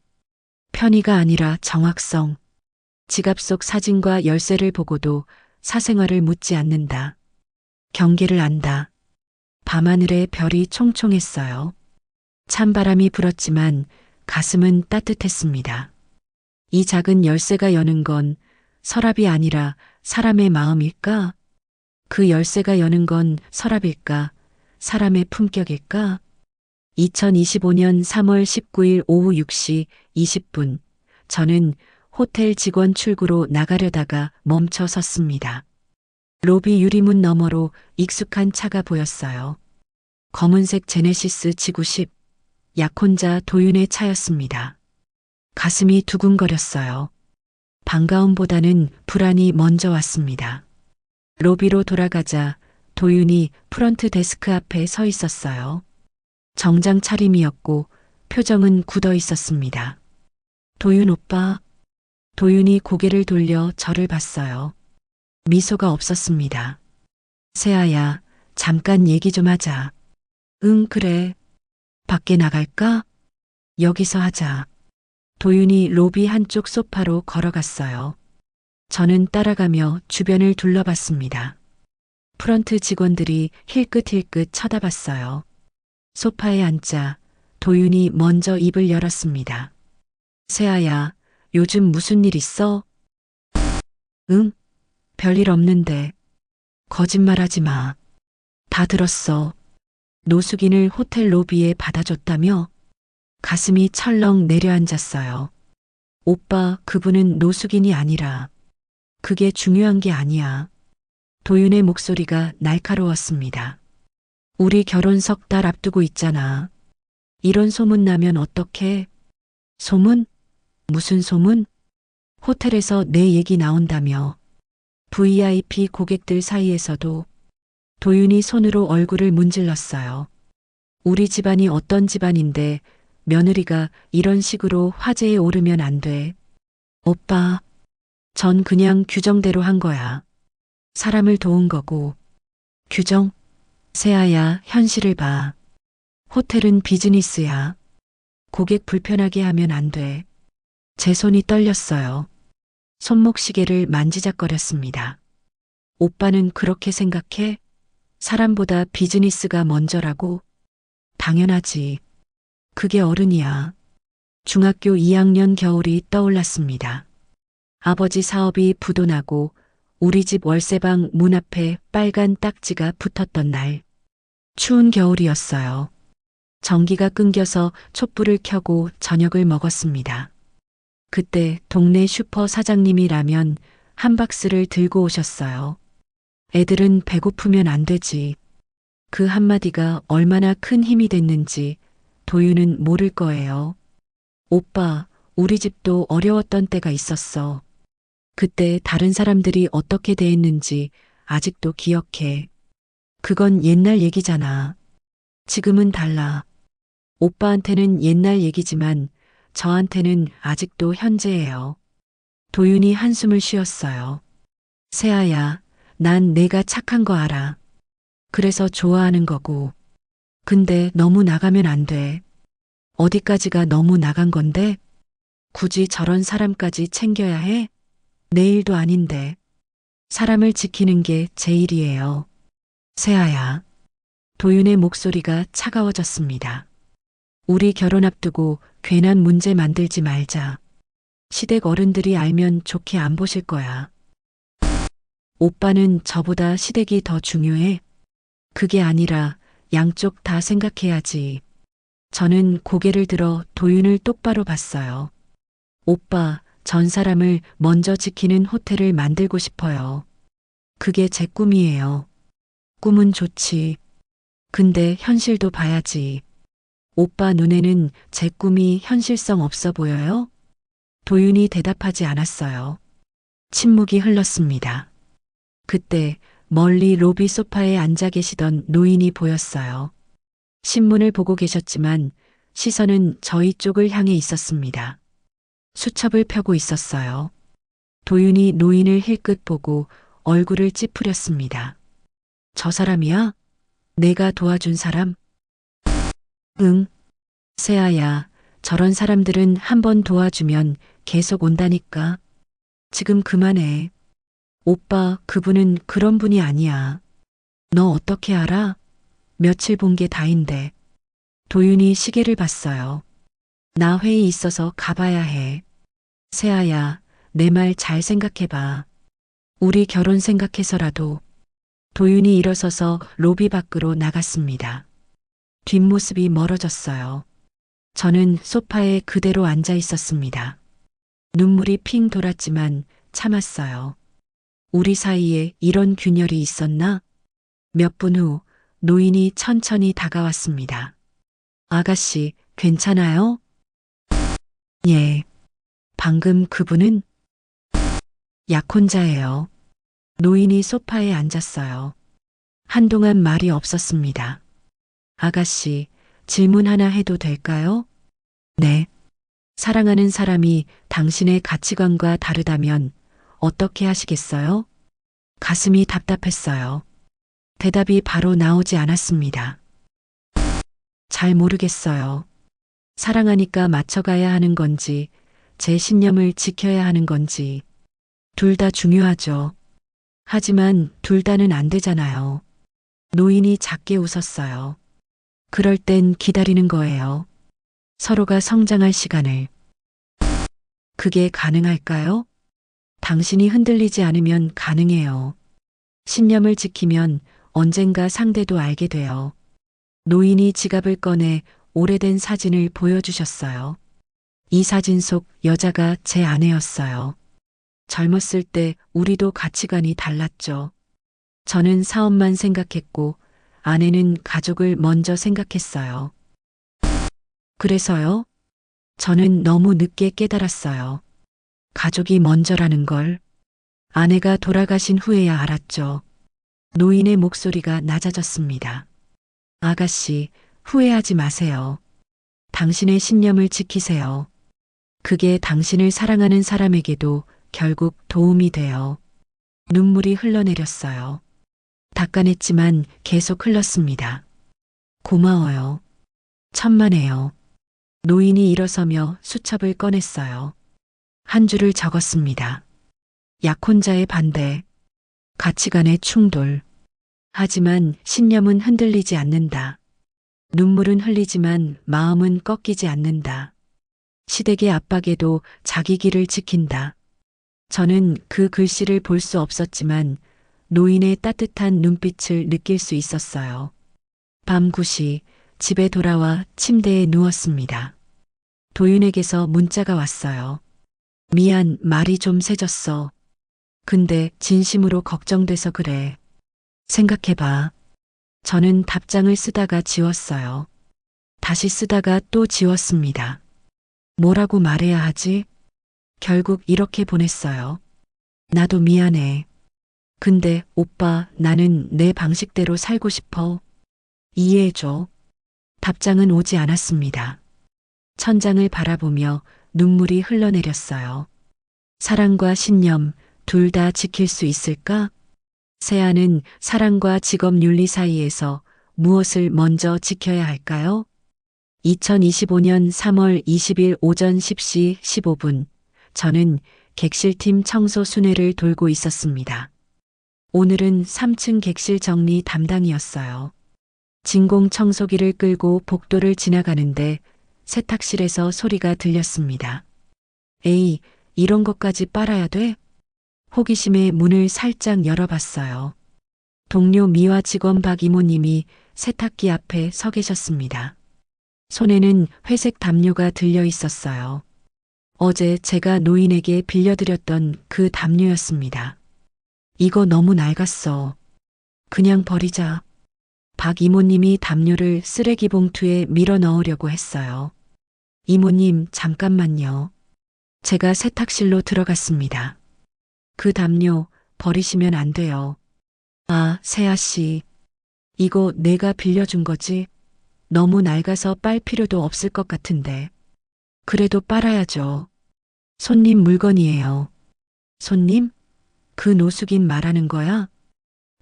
편의가 아니라 정확성. 지갑 속 사진과 열쇠를 보고도 사생활을 묻지 않는다. 경계를 안다. 밤하늘에 별이 총총했어요. 찬바람이 불었지만 가슴은 따뜻했습니다. 이 작은 열쇠가 여는 건 서랍이 아니라 사람의 마음일까? 그 열쇠가 여는 건 서랍일까? 사람의 품격일까? 2025년 3월 19일 오후 6시 20분, 저는 호텔 직원 출구로 나가려다가 멈춰 섰습니다. 로비 유리문 너머로 익숙한 차가 보였어요. 검은색 제네시스 G90, 약혼자 도윤의 차였습니다. 가슴이 두근거렸어요. 반가움보다는 불안이 먼저 왔습니다. 로비로 돌아가자 도윤이 프런트 데스크 앞에 서 있었어요. 정장 차림이었고 표정은 굳어 있었습니다. 도윤 오빠. 도윤이 고개를 돌려 저를 봤어요. 미소가 없었습니다. 세아야, 잠깐 얘기 좀 하자. 응, 그래. 밖에 나갈까? 여기서 하자. 도윤이 로비 한쪽 소파로 걸어갔어요. 저는 따라가며 주변을 둘러봤습니다. 프런트 직원들이 힐끗힐끗 쳐다봤어요. 소파에 앉자 도윤이 먼저 입을 열었습니다. 세아야, 요즘 무슨 일 있어? 응? 별일 없는데. 거짓말하지 마. 다 들었어. 노숙인을 호텔 로비에 받아줬다며? 가슴이 철렁 내려앉았어요. 오빠, 그분은 노숙인이 아니라. 그게 중요한 게 아니야. 도윤의 목소리가 날카로웠습니다. 우리 결혼 석 달 앞두고 있잖아. 이런 소문 나면 어떡해? 소문? 무슨 소문? 호텔에서 내 얘기 나온다며. VIP 고객들 사이에서도. 도윤이 손으로 얼굴을 문질렀어요. 우리 집안이 어떤 집안인데 며느리가 이런 식으로 화제에 오르면 안 돼. 오빠, 전 그냥 규정대로 한 거야. 사람을 도운 거고. 규정? 세아야, 현실을 봐. 호텔은 비즈니스야. 고객 불편하게 하면 안 돼. 제 손이 떨렸어요. 손목시계를 만지작거렸습니다. 오빠는 그렇게 생각해? 사람보다 비즈니스가 먼저라고? 당연하지. 그게 어른이야. 중학교 2학년 겨울이 떠올랐습니다. 아버지 사업이 부도나고 우리 집 월세방 문 앞에 빨간 딱지가 붙었던 날. 추운 겨울이었어요. 전기가 끊겨서 촛불을 켜고 저녁을 먹었습니다. 그때 동네 슈퍼 사장님이 라면 한 박스를 들고 오셨어요. 애들은 배고프면 안 되지. 그 한마디가 얼마나 큰 힘이 됐는지 도윤은 모를 거예요. 오빠, 우리 집도 어려웠던 때가 있었어. 그때 다른 사람들이 어떻게 대했는지 아직도 기억해. 그건 옛날 얘기잖아. 지금은 달라. 오빠한테는 옛날 얘기지만 저한테는 아직도 현재예요. 도윤이 한숨을 쉬었어요. 세아야, 난 내가 착한 거 알아. 그래서 좋아하는 거고. 근데 너무 나가면 안 돼. 어디까지가 너무 나간 건데? 굳이 저런 사람까지 챙겨야 해? 내 일도 아닌데. 사람을 지키는 게 제 일이에요. 세아야. 도윤의 목소리가 차가워졌습니다. 우리 결혼 앞두고 괜한 문제 만들지 말자. 시댁 어른들이 알면 좋게 안 보실 거야. 오빠는 저보다 시댁이 더 중요해? 그게 아니라 양쪽 다 생각해야지. 저는 고개를 들어 도윤을 똑바로 봤어요. 오빠, 전 사람을 먼저 지키는 호텔을 만들고 싶어요. 그게 제 꿈이에요. 꿈은 좋지. 근데 현실도 봐야지. 오빠 눈에는 제 꿈이 현실성 없어 보여요? 도윤이 대답하지 않았어요. 침묵이 흘렀습니다. 그때 멀리 로비 소파에 앉아 계시던 노인이 보였어요. 신문을 보고 계셨지만 시선은 저희 쪽을 향해 있었습니다. 수첩을 펴고 있었어요. 도윤이 노인을 힐끗 보고 얼굴을 찌푸렸습니다. 저 사람이야? 내가 도와준 사람? 응. 세아야, 저런 사람들은 한 번 도와주면 계속 온다니까. 지금 그만해. 오빠, 그분은 그런 분이 아니야. 너 어떻게 알아? 며칠 본 게 다인데. 도윤이 시계를 봤어요. 나 회의 있어서 가봐야 해. 세아야, 내 말 잘 생각해봐. 우리 결혼 생각해서라도. 도윤이 일어서서 로비 밖으로 나갔습니다. 뒷모습이 멀어졌어요. 저는 소파에 그대로 앉아 있었습니다. 눈물이 핑 돌았지만 참았어요. 우리 사이에 이런 균열이 있었나? 몇 분 후 노인이 천천히 다가왔습니다. 아가씨, 괜찮아요? 예. 방금 그분은 약혼자예요. 노인이 소파에 앉았어요. 한동안 말이 없었습니다. 아가씨, 질문 하나 해도 될까요? 네. 사랑하는 사람이 당신의 가치관과 다르다면 어떻게 하시겠어요? 가슴이 답답했어요. 대답이 바로 나오지 않았습니다. 잘 모르겠어요. 사랑하니까 맞춰가야 하는 건지, 제 신념을 지켜야 하는 건지, 둘 다 중요하죠. 하지만 둘 다는 안 되잖아요. 노인이 작게 웃었어요. 그럴 땐 기다리는 거예요. 서로가 성장할 시간을. 그게 가능할까요? 당신이 흔들리지 않으면 가능해요. 신념을 지키면 언젠가 상대도 알게 돼요. 노인이 지갑을 꺼내 오래된 사진을 보여주셨어요. 이 사진 속 여자가 제 아내였어요. 젊었을 때 우리도 가치관이 달랐죠. 저는 사업만 생각했고 아내는 가족을 먼저 생각했어요. 그래서요? 저는 너무 늦게 깨달았어요. 가족이 먼저라는 걸. 아내가 돌아가신 후에야 알았죠. 노인의 목소리가 낮아졌습니다. 아가씨, 후회하지 마세요. 당신의 신념을 지키세요. 그게 당신을 사랑하는 사람에게도 결국 도움이 돼요. 눈물이 흘러내렸어요. 닦아냈지만 계속 흘렀습니다. 고마워요. 천만에요. 노인이 일어서며 수첩을 꺼냈어요. 한 줄을 적었습니다. 약혼자의 반대, 가치관의 충돌. 하지만 신념은 흔들리지 않는다. 눈물은 흘리지만 마음은 꺾이지 않는다. 시댁의 압박에도 자기 길을 지킨다. 저는 그 글씨를 볼 수 없었지만 노인의 따뜻한 눈빛을 느낄 수 있었어요. 밤 9시 집에 돌아와 침대에 누웠습니다. 도윤에게서 문자가 왔어요. 미안, 말이 좀 세졌어. 근데 진심으로 걱정돼서 그래. 생각해봐. 저는 답장을 쓰다가 지웠어요. 다시 쓰다가 또 지웠습니다. 뭐라고 말해야 하지? 결국 이렇게 보냈어요. 나도 미안해. 근데 오빠, 나는 내 방식대로 살고 싶어. 이해해줘. 답장은 오지 않았습니다. 천장을 바라보며 눈물이 흘러내렸어요. 사랑과 신념 둘 다 지킬 수 있을까? 세아는 사랑과 직업 윤리 사이에서 무엇을 먼저 지켜야 할까요? 2025년 3월 20일 오전 10시 15분, 저는 객실팀 청소 순회를 돌고 있었습니다. 오늘은 3층 객실 정리 담당이었어요. 진공 청소기를 끌고 복도를 지나가는데 세탁실에서 소리가 들렸습니다. 에이, 이런 것까지 빨아야 돼? 호기심에 문을 살짝 열어봤어요. 동료 미화 직원 박 이모님이 세탁기 앞에 서 계셨습니다. 손에는 회색 담요가 들려 있었어요. 어제 제가 노인에게 빌려드렸던 그 담요였습니다. 이거 너무 낡았어. 그냥 버리자. 박 이모님이 담요를 쓰레기 봉투에 밀어 넣으려고 했어요. 이모님, 잠깐만요. 제가 세탁실로 들어갔습니다. 그 담요 버리시면 안 돼요. 아, 세아 씨. 이거 내가 빌려준 거지? 너무 낡아서 빨 필요도 없을 것 같은데. 그래도 빨아야죠. 손님 물건이에요. 손님? 그 노숙인 말하는 거야?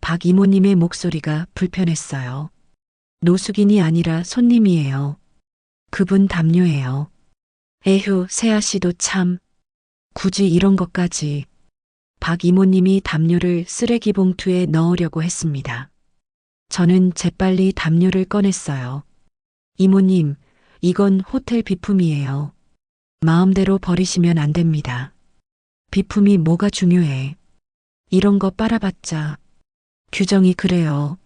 박 이모님의 목소리가 불편했어요. 노숙인이 아니라 손님이에요. 그분 담요예요. 에휴, 세아 씨도 참. 굳이 이런 것까지. 박 이모님이 담요를 쓰레기 봉투에 넣으려고 했습니다. 저는 재빨리 담요를 꺼냈어요. 이모님, 이건 호텔 비품이에요. 마음대로 버리시면 안 됩니다. 비품이 뭐가 중요해. 이런 거 빨아봤자. 규정이 그래요.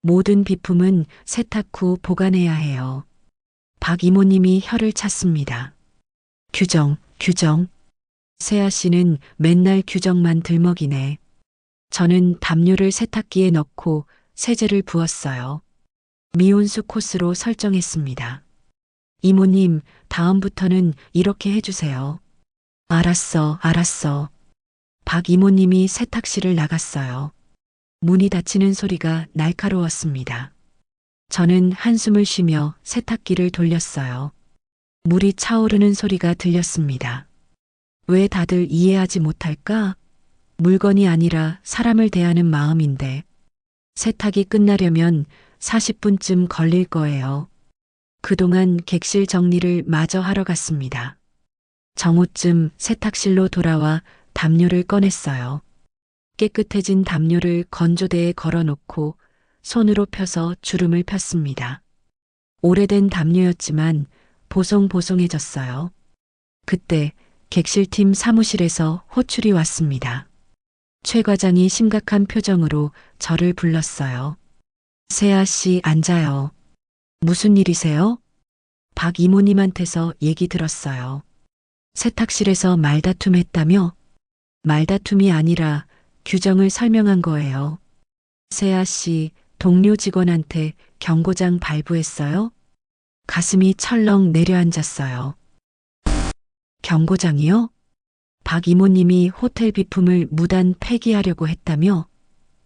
모든 비품은 세탁 후 보관해야 해요. 박 이모님이 혀를 찼습니다. 규정. 세아 씨는 맨날 규정만 들먹이네. 저는 담요를 세탁기에 넣고 세제를 부었어요. 미온수 코스로 설정했습니다. 이모님, 다음부터는 이렇게 해주세요. 알았어. 박 이모님이 세탁실을 나갔어요. 문이 닫히는 소리가 날카로웠습니다. 저는 한숨을 쉬며 세탁기를 돌렸어요. 물이 차오르는 소리가 들렸습니다. 왜 다들 이해하지 못할까? 물건이 아니라 사람을 대하는 마음인데 세탁이 끝나려면 40분쯤 걸릴 거예요. 그동안 객실 정리를 마저 하러 갔습니다. 정오쯤 세탁실로 돌아와 담요를 꺼냈어요. 깨끗해진 담요를 건조대에 걸어놓고 손으로 펴서 주름을 폈습니다. 오래된 담요였지만 보송보송해졌어요. 그때 객실팀 사무실에서 호출이 왔습니다. 최 과장이 심각한 표정으로 저를 불렀어요. 세아 씨, 앉아요. 무슨 일이세요? 박 이모님한테서 얘기 들었어요. 세탁실에서 말다툼했다며? 말다툼이 아니라 규정을 설명한 거예요. 세아 씨, 동료 직원한테 경고장 발부했어요? 가슴이 철렁 내려앉았어요. 경고장이요? 박 이모님이 호텔 비품을 무단 폐기하려고 했다며?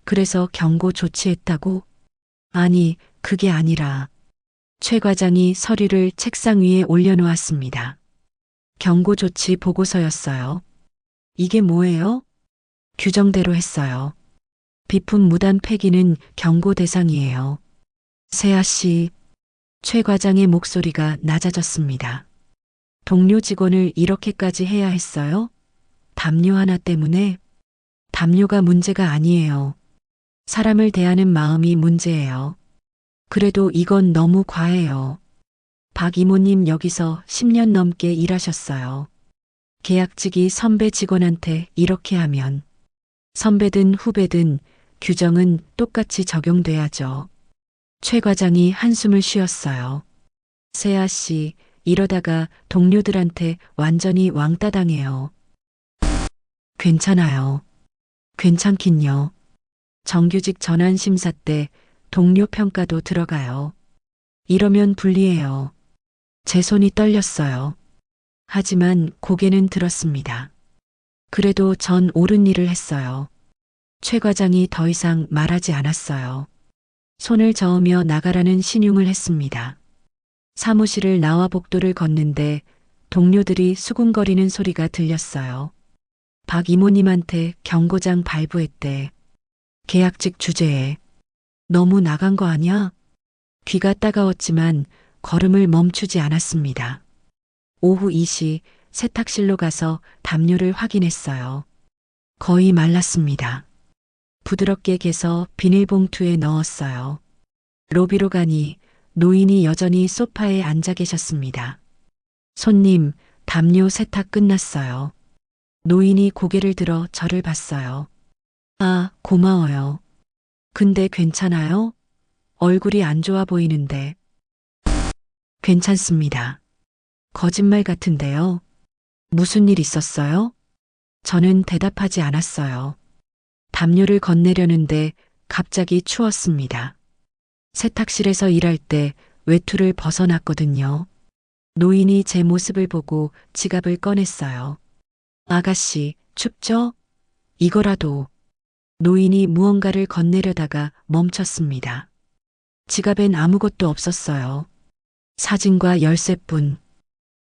그래서 경고 조치했다고? 아니, 그게 아니라 최 과장이 서류를 책상 위에 올려놓았습니다. 경고 조치 보고서였어요. 이게 뭐예요? 규정대로 했어요. 비품 무단 폐기는 경고 대상이에요. 세아 씨, 최 과장의 목소리가 낮아졌습니다. 동료 직원을 이렇게까지 해야 했어요? 담요 하나 때문에? 담요가 문제가 아니에요. 사람을 대하는 마음이 문제예요. 그래도 이건 너무 과해요. 박 이모님 여기서 10년 넘게 일하셨어요. 계약직이 선배 직원한테 이렇게 하면 선배든 후배든 규정은 똑같이 적용돼야죠. 최 과장이 한숨을 쉬었어요. 세아 씨, 이러다가 동료들한테 완전히 왕따 당해요. 괜찮아요. 괜찮긴요. 정규직 전환 심사 때 동료 평가도 들어가요. 이러면 불리해요. 제 손이 떨렸어요. 하지만 고개는 들었습니다. 그래도 전 옳은 일을 했어요. 최 과장이 더 이상 말하지 않았어요. 손을 저으며 나가라는 신용을 했습니다. 사무실을 나와 복도를 걷는데 동료들이 수군거리는 소리가 들렸어요. 박 이모님한테 경고장 발부했대. 계약직 주제에. 너무 나간 거 아니야? 귀가 따가웠지만 걸음을 멈추지 않았습니다. 오후 2시 세탁실로 가서 담요를 확인했어요. 거의 말랐습니다. 부드럽게 개서 비닐봉투에 넣었어요. 로비로 가니 노인이 여전히 소파에 앉아 계셨습니다. 손님, 담요 세탁 끝났어요. 노인이 고개를 들어 저를 봤어요. 아, 고마워요. 근데 괜찮아요? 얼굴이 안 좋아 보이는데. 괜찮습니다. 거짓말 같은데요. 무슨 일 있었어요? 저는 대답하지 않았어요. 담요를 건네려는데 갑자기 추웠습니다. 세탁실에서 일할 때 외투를 벗어났거든요. 노인이 제 모습을 보고 지갑을 꺼냈어요. 아가씨, 춥죠? 이거라도. 노인이 무언가를 건네려다가 멈췄습니다. 지갑엔 아무것도 없었어요. 사진과 열쇠뿐.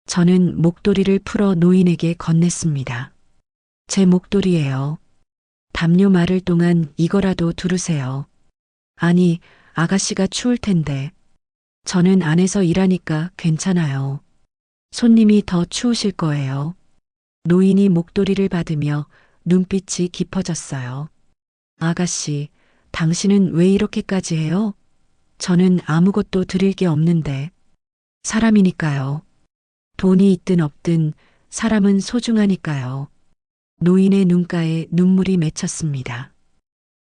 저는 목도리를 풀어 노인에게 건넸습니다. 제 목도리예요. 담요 마를 동안 이거라도 두르세요. 아니, 아가씨가 추울 텐데. 저는 안에서 일하니까 괜찮아요. 손님이 더 추우실 거예요. 노인이 목도리를 받으며 눈빛이 깊어졌어요. 아가씨, 당신은 왜 이렇게까지 해요? 저는 아무것도 드릴 게 없는데. 사람이니까요. 돈이 있든 없든 사람은 소중하니까요. 노인의 눈가에 눈물이 맺혔습니다.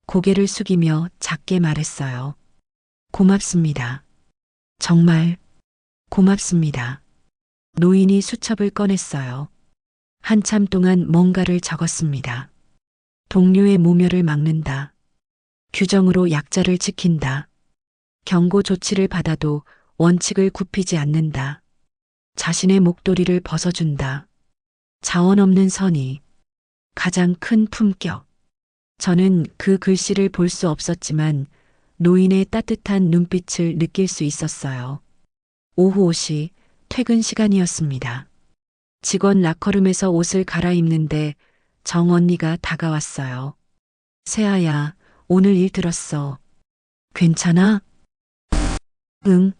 고개를 숙이며 작게 말했어요. 고맙습니다. 정말 고맙습니다. 노인이 수첩을 꺼냈어요. 한참 동안 뭔가를 적었습니다. 동료의 모멸을 막는다. 규정으로 약자를 지킨다. 경고 조치를 받아도 원칙을 굽히지 않는다. 자신의 목도리를 벗어준다. 자원 없는 선의. 가장 큰 품격. 저는 그 글씨를 볼 수 없었지만 노인의 따뜻한 눈빛을 느낄 수 있었어요. 오후 5시 퇴근 시간이었습니다. 직원 라커룸에서 옷을 갈아입는데 정 언니가 다가왔어요. 세아야, 오늘 일 들었어. 괜찮아? 응.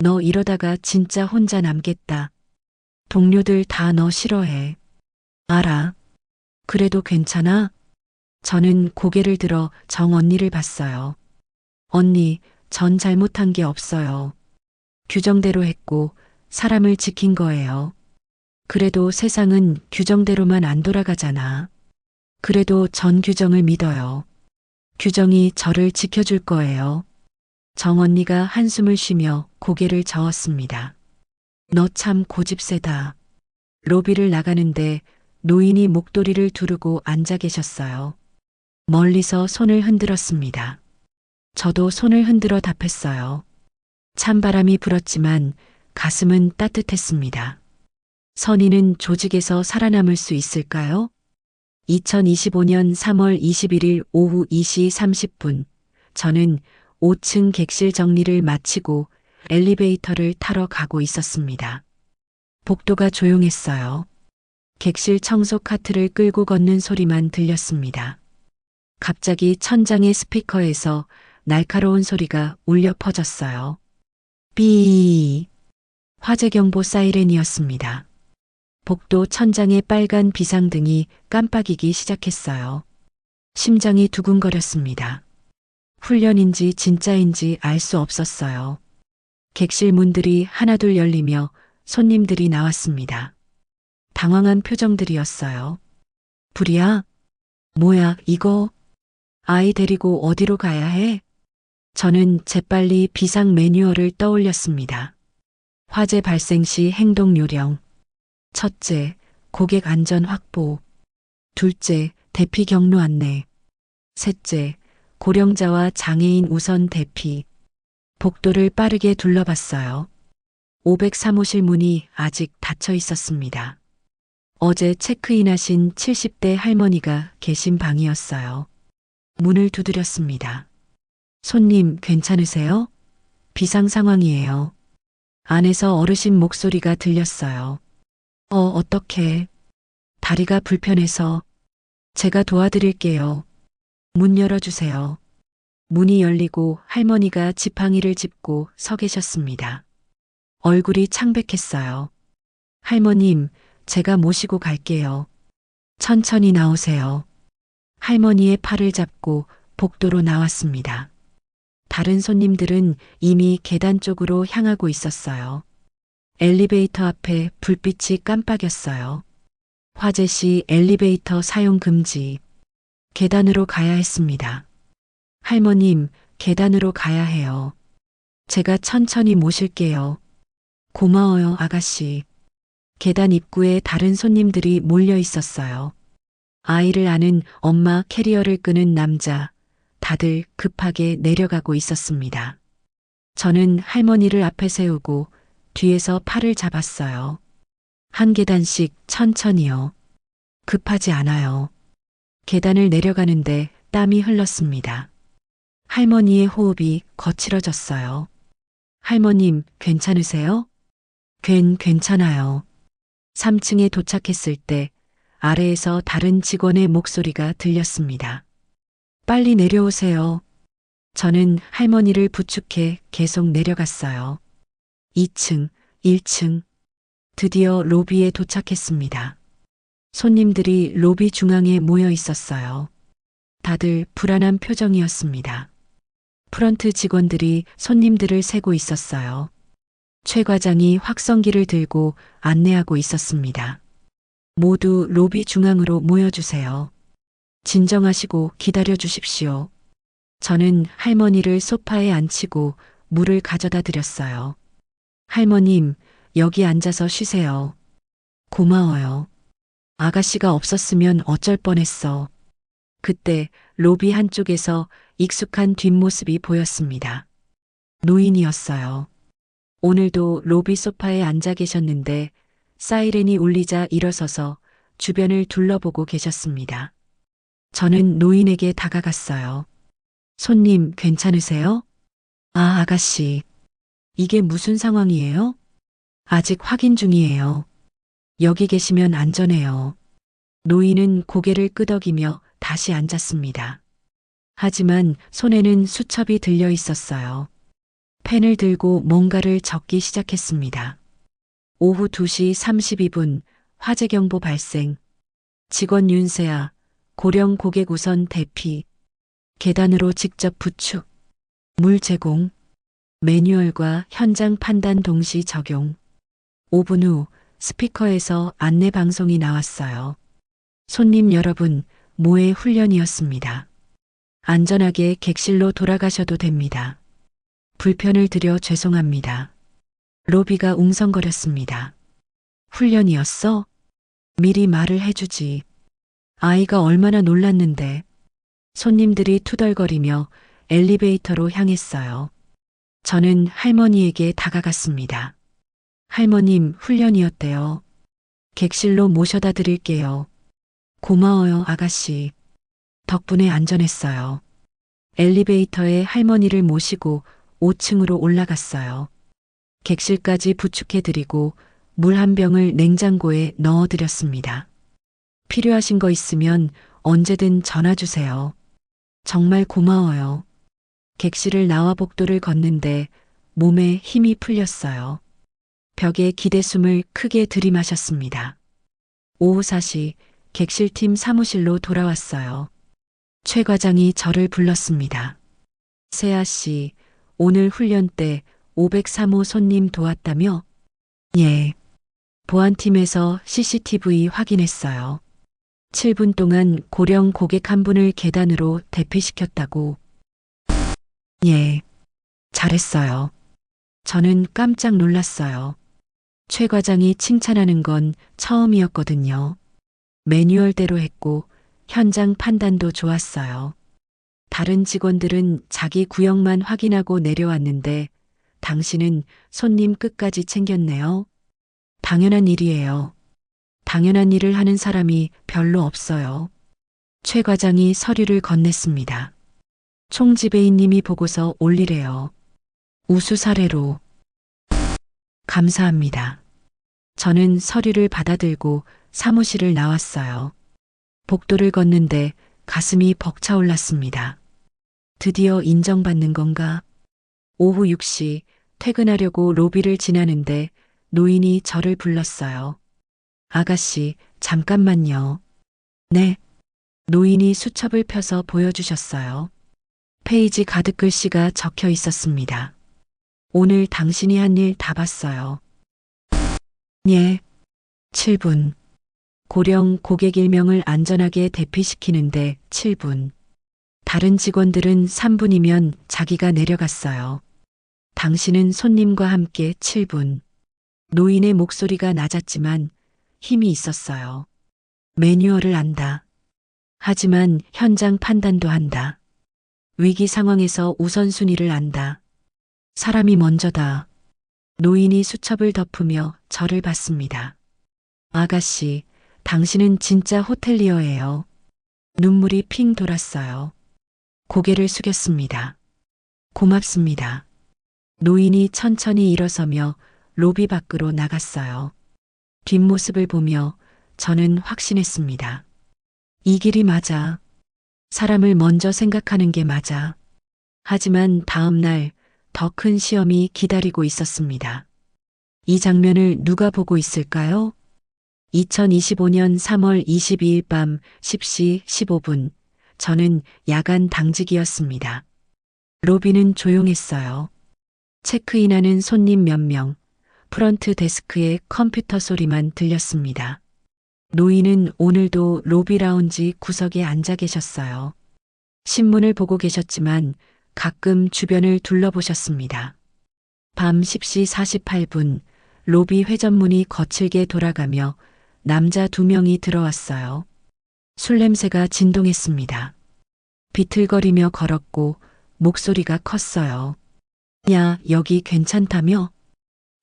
너 이러다가 진짜 혼자 남겠다. 동료들 다 너 싫어해. 알아. 그래도 괜찮아? 저는 고개를 들어 정 언니를 봤어요. 언니, 전 잘못한 게 없어요. 규정대로 했고 사람을 지킨 거예요. 그래도 세상은 규정대로만 안 돌아가잖아. 그래도 전 규정을 믿어요. 규정이 저를 지켜줄 거예요. 정 언니가 한숨을 쉬며 고개를 저었습니다. 너 참 고집세다. 로비를 나가는데 노인이 목도리를 두르고 앉아 계셨어요. 멀리서 손을 흔들었습니다. 저도 손을 흔들어 답했어요. 찬바람이 불었지만 가슴은 따뜻했습니다. 선의는 조직에서 살아남을 수 있을까요? 2025년 3월 21일 오후 2시 30분, 저는 5층 객실 정리를 마치고 엘리베이터를 타러 가고 있었습니다. 복도가 조용했어요. 객실 청소 카트를 끌고 걷는 소리만 들렸습니다. 갑자기 천장의 스피커에서 날카로운 소리가 울려 퍼졌어요. 삐. 화재 경보 사이렌이었습니다. 복도 천장의 빨간 비상등이 깜빡이기 시작했어요. 심장이 두근거렸습니다. 훈련인지 진짜인지 알 수 없었어요. 객실 문들이 하나둘 열리며 손님들이 나왔습니다. 당황한 표정들이었어요. 불이야? 뭐야, 이거? 아이 데리고 어디로 가야 해? 저는 재빨리 비상 매뉴얼을 떠올렸습니다. 화재 발생 시 행동 요령. 첫째, 고객 안전 확보. 둘째, 대피 경로 안내. 셋째, 고령자와 장애인 우선 대피. 복도를 빠르게 둘러봤어요. 503호실 문이 아직 닫혀 있었습니다. 어제 체크인하신 70대 할머니가 계신 방이었어요. 문을 두드렸습니다. 손님 괜찮으세요? 비상 상황이에요. 안에서 어르신 목소리가 들렸어요. 어떡해. 다리가 불편해서. 제가 도와드릴게요. 문 열어주세요. 문이 열리고 할머니가 지팡이를 짚고 서 계셨습니다. 얼굴이 창백했어요. 할머님, 제가 모시고 갈게요. 천천히 나오세요. 할머니의 팔을 잡고 복도로 나왔습니다. 다른 손님들은 이미 계단 쪽으로 향하고 있었어요. 엘리베이터 앞에 불빛이 깜빡였어요. 화재 시 엘리베이터 사용 금지. 계단으로 가야 했습니다. 할머님, 계단으로 가야 해요. 제가 천천히 모실게요. 고마워요, 아가씨. 계단 입구에 다른 손님들이 몰려 있었어요. 아이를 안은 엄마, 캐리어를 끄는 남자, 다들 급하게 내려가고 있었습니다. 저는 할머니를 앞에 세우고 뒤에서 팔을 잡았어요. 한 계단씩 천천히요. 급하지 않아요. 계단을 내려가는데 땀이 흘렀습니다. 할머니의 호흡이 거칠어졌어요. 할머님, 괜찮으세요? 괜찮아요. 3층에 도착했을 때 아래에서 다른 직원의 목소리가 들렸습니다. 빨리 내려오세요. 저는 할머니를 부축해 계속 내려갔어요. 2층, 1층. 드디어 로비에 도착했습니다. 손님들이 로비 중앙에 모여 있었어요. 다들 불안한 표정이었습니다. 프런트 직원들이 손님들을 세고 있었어요. 최 과장이 확성기를 들고 안내하고 있었습니다. 모두 로비 중앙으로 모여주세요. 진정하시고 기다려 주십시오. 저는 할머니를 소파에 앉히고 물을 가져다 드렸어요. 할머님, 여기 앉아서 쉬세요. 고마워요. 아가씨가 없었으면 어쩔 뻔했어. 그때 로비 한쪽에서 익숙한 뒷모습이 보였습니다. 노인이었어요. 오늘도 로비 소파에 앉아 계셨는데 사이렌이 울리자 일어서서 주변을 둘러보고 계셨습니다. 저는 노인에게 다가갔어요. 손님, 괜찮으세요? 아, 아가씨. 이게 무슨 상황이에요? 아직 확인 중이에요. 여기 계시면 안전해요. 노인은 고개를 끄덕이며 다시 앉았습니다. 하지만 손에는 수첩이 들려 있었어요. 펜을 들고 뭔가를 적기 시작했습니다. 오후 2시 32분 화재 경보 발생. 직원 윤세아, 고령 고객 우선 대피. 계단으로 직접 부축. 물 제공. 매뉴얼과 현장 판단 동시 적용. 5분 후 스피커에서 안내 방송이 나왔어요. 손님 여러분, 모의 훈련이었습니다. 안전하게 객실로 돌아가셔도 됩니다. 불편을 드려 죄송합니다. 로비가 웅성거렸습니다. 훈련이었어? 미리 말을 해주지. 아이가 얼마나 놀랐는데. 손님들이 투덜거리며 엘리베이터로 향했어요. 저는 할머니에게 다가갔습니다. 할머님, 훈련이었대요. 객실로 모셔다 드릴게요. 고마워요, 아가씨. 덕분에 안전했어요. 엘리베이터에 할머니를 모시고 5층으로 올라갔어요. 객실까지 부축해드리고 물 한 병을 냉장고에 넣어드렸습니다. 필요하신 거 있으면 언제든 전화 주세요. 정말 고마워요. 객실을 나와 복도를 걷는데 몸에 힘이 풀렸어요. 벽에 기대숨을 크게 들이마셨습니다. 오후 4시 객실팀 사무실로 돌아왔어요. 최 과장이 저를 불렀습니다. 세아 씨, 오늘 훈련 때 503호 손님 도왔다며? 예. 보안팀에서 CCTV 확인했어요. 7분 동안 고령 고객 한 분을 계단으로 대피시켰다고. 예. 잘했어요. 저는 깜짝 놀랐어요. 최 과장이 칭찬하는 건 처음이었거든요. 매뉴얼대로 했고 현장 판단도 좋았어요. 다른 직원들은 자기 구역만 확인하고 내려왔는데 당신은 손님 끝까지 챙겼네요. 당연한 일이에요. 당연한 일을 하는 사람이 별로 없어요. 최 과장이 서류를 건넸습니다. 총지배인님이 보고서 올리래요. 우수 사례로. 감사합니다. 저는 서류를 받아들고 사무실을 나왔어요. 복도를 걷는데 가슴이 벅차올랐습니다. 드디어 인정받는 건가? 오후 6시 퇴근하려고 로비를 지나는데 노인이 저를 불렀어요. 아가씨, 잠깐만요. 네. 노인이 수첩을 펴서 보여주셨어요. 페이지 가득 글씨가 적혀 있었습니다. 오늘 당신이 한 일 다 봤어요. 예. 7분. 고령 고객 일명을 안전하게 대피시키는데 7분. 다른 직원들은 3분이면 자기가 내려갔어요. 당신은 손님과 함께 7분. 노인의 목소리가 낮았지만 힘이 있었어요. 매뉴얼을 안다. 하지만 현장 판단도 한다. 위기 상황에서 우선순위를 안다. 사람이 먼저다. 노인이 수첩을 덮으며 저를 봤습니다. 아가씨, 당신은 진짜 호텔리어예요. 눈물이 핑 돌았어요. 고개를 숙였습니다. 고맙습니다. 노인이 천천히 일어서며 로비 밖으로 나갔어요. 뒷모습을 보며 저는 확신했습니다. 이 길이 맞아. 사람을 먼저 생각하는 게 맞아. 하지만 다음 날 더 큰 시험이 기다리고 있었습니다. 이 장면을 누가 보고 있을까요? 2025년 3월 22일 밤 10시 15분. 저는 야간 당직이었습니다. 로비는 조용했어요. 체크인하는 손님 몇 명, 프런트 데스크의 컴퓨터 소리만 들렸습니다. 노인은 오늘도 로비 라운지 구석에 앉아 계셨어요. 신문을 보고 계셨지만 가끔 주변을 둘러보셨습니다. 밤 10시 48분 로비 회전문이 거칠게 돌아가며 남자 2명이 들어왔어요. 술 냄새가 진동했습니다. 비틀거리며 걸었고 목소리가 컸어요. 야, 여기 괜찮다며?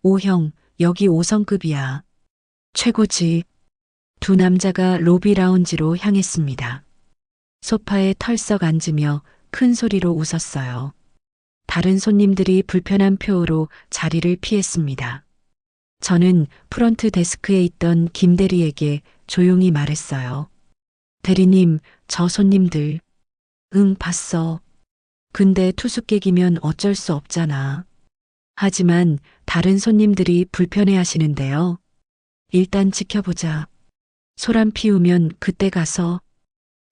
오 형, 여기 5성급이야. 최고지. 두 남자가 로비 라운지로 향했습니다. 소파에 털썩 앉으며 큰 소리로 웃었어요. 다른 손님들이 불편한 표로 자리를 피했습니다. 저는 프런트 데스크에 있던 김 대리에게 조용히 말했어요. 대리님, 저 손님들. 응, 봤어. 근데 투숙객이면 어쩔 수 없잖아. 하지만 다른 손님들이 불편해 하시는데요. 일단 지켜보자. 소란 피우면 그때 가서.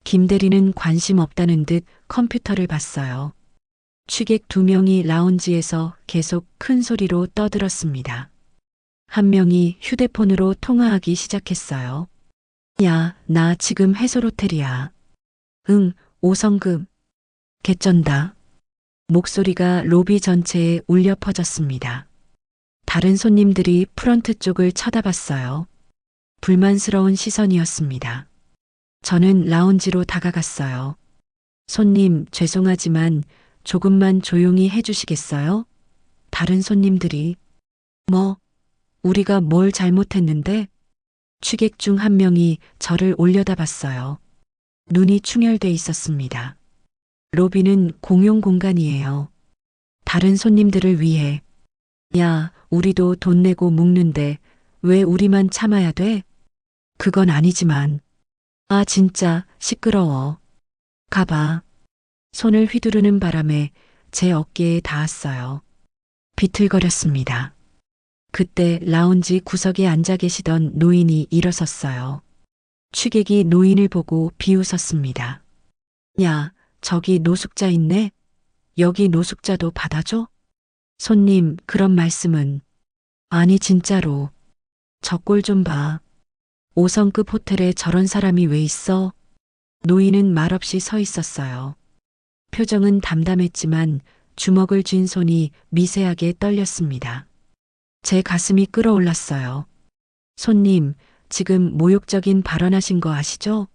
김 대리는 관심 없다는 듯 컴퓨터를 봤어요. 취객 2명이 라운지에서 계속 큰 소리로 떠들었습니다. 한 명이 휴대폰으로 통화하기 시작했어요. 야, 나 지금 해솔호텔이야. 응, 5성급. 개쩐다. 목소리가 로비 전체에 울려 퍼졌습니다. 다른 손님들이 프런트 쪽을 쳐다봤어요. 불만스러운 시선이었습니다. 저는 라운지로 다가갔어요. 손님, 죄송하지만 조금만 조용히 해주시겠어요? 다른 손님들이. 뭐, 우리가 뭘 잘못했는데? 취객 중 한 명이 저를 올려다봤어요. 눈이 충혈돼 있었습니다. 로비는 공용 공간이에요. 다른 손님들을 위해. 야, 우리도 돈 내고 묵는데 왜 우리만 참아야 돼? 그건 아니지만. 아, 진짜 시끄러워. 가봐. 손을 휘두르는 바람에 제 어깨에 닿았어요. 비틀거렸습니다. 그때 라운지 구석에 앉아 계시던 노인이 일어섰어요. 취객이 노인을 보고 비웃었습니다. 야, 저기 노숙자 있네? 여기 노숙자도 받아줘? 손님, 그런 말씀은. 아니, 진짜로. 저 꼴 좀 봐. 5성급 호텔에 저런 사람이 왜 있어? 노인은 말없이 서 있었어요. 표정은 담담했지만 주먹을 쥔 손이 미세하게 떨렸습니다. 제 가슴이 끓어올랐어요. 손님, 지금 모욕적인 발언하신 거 아시죠?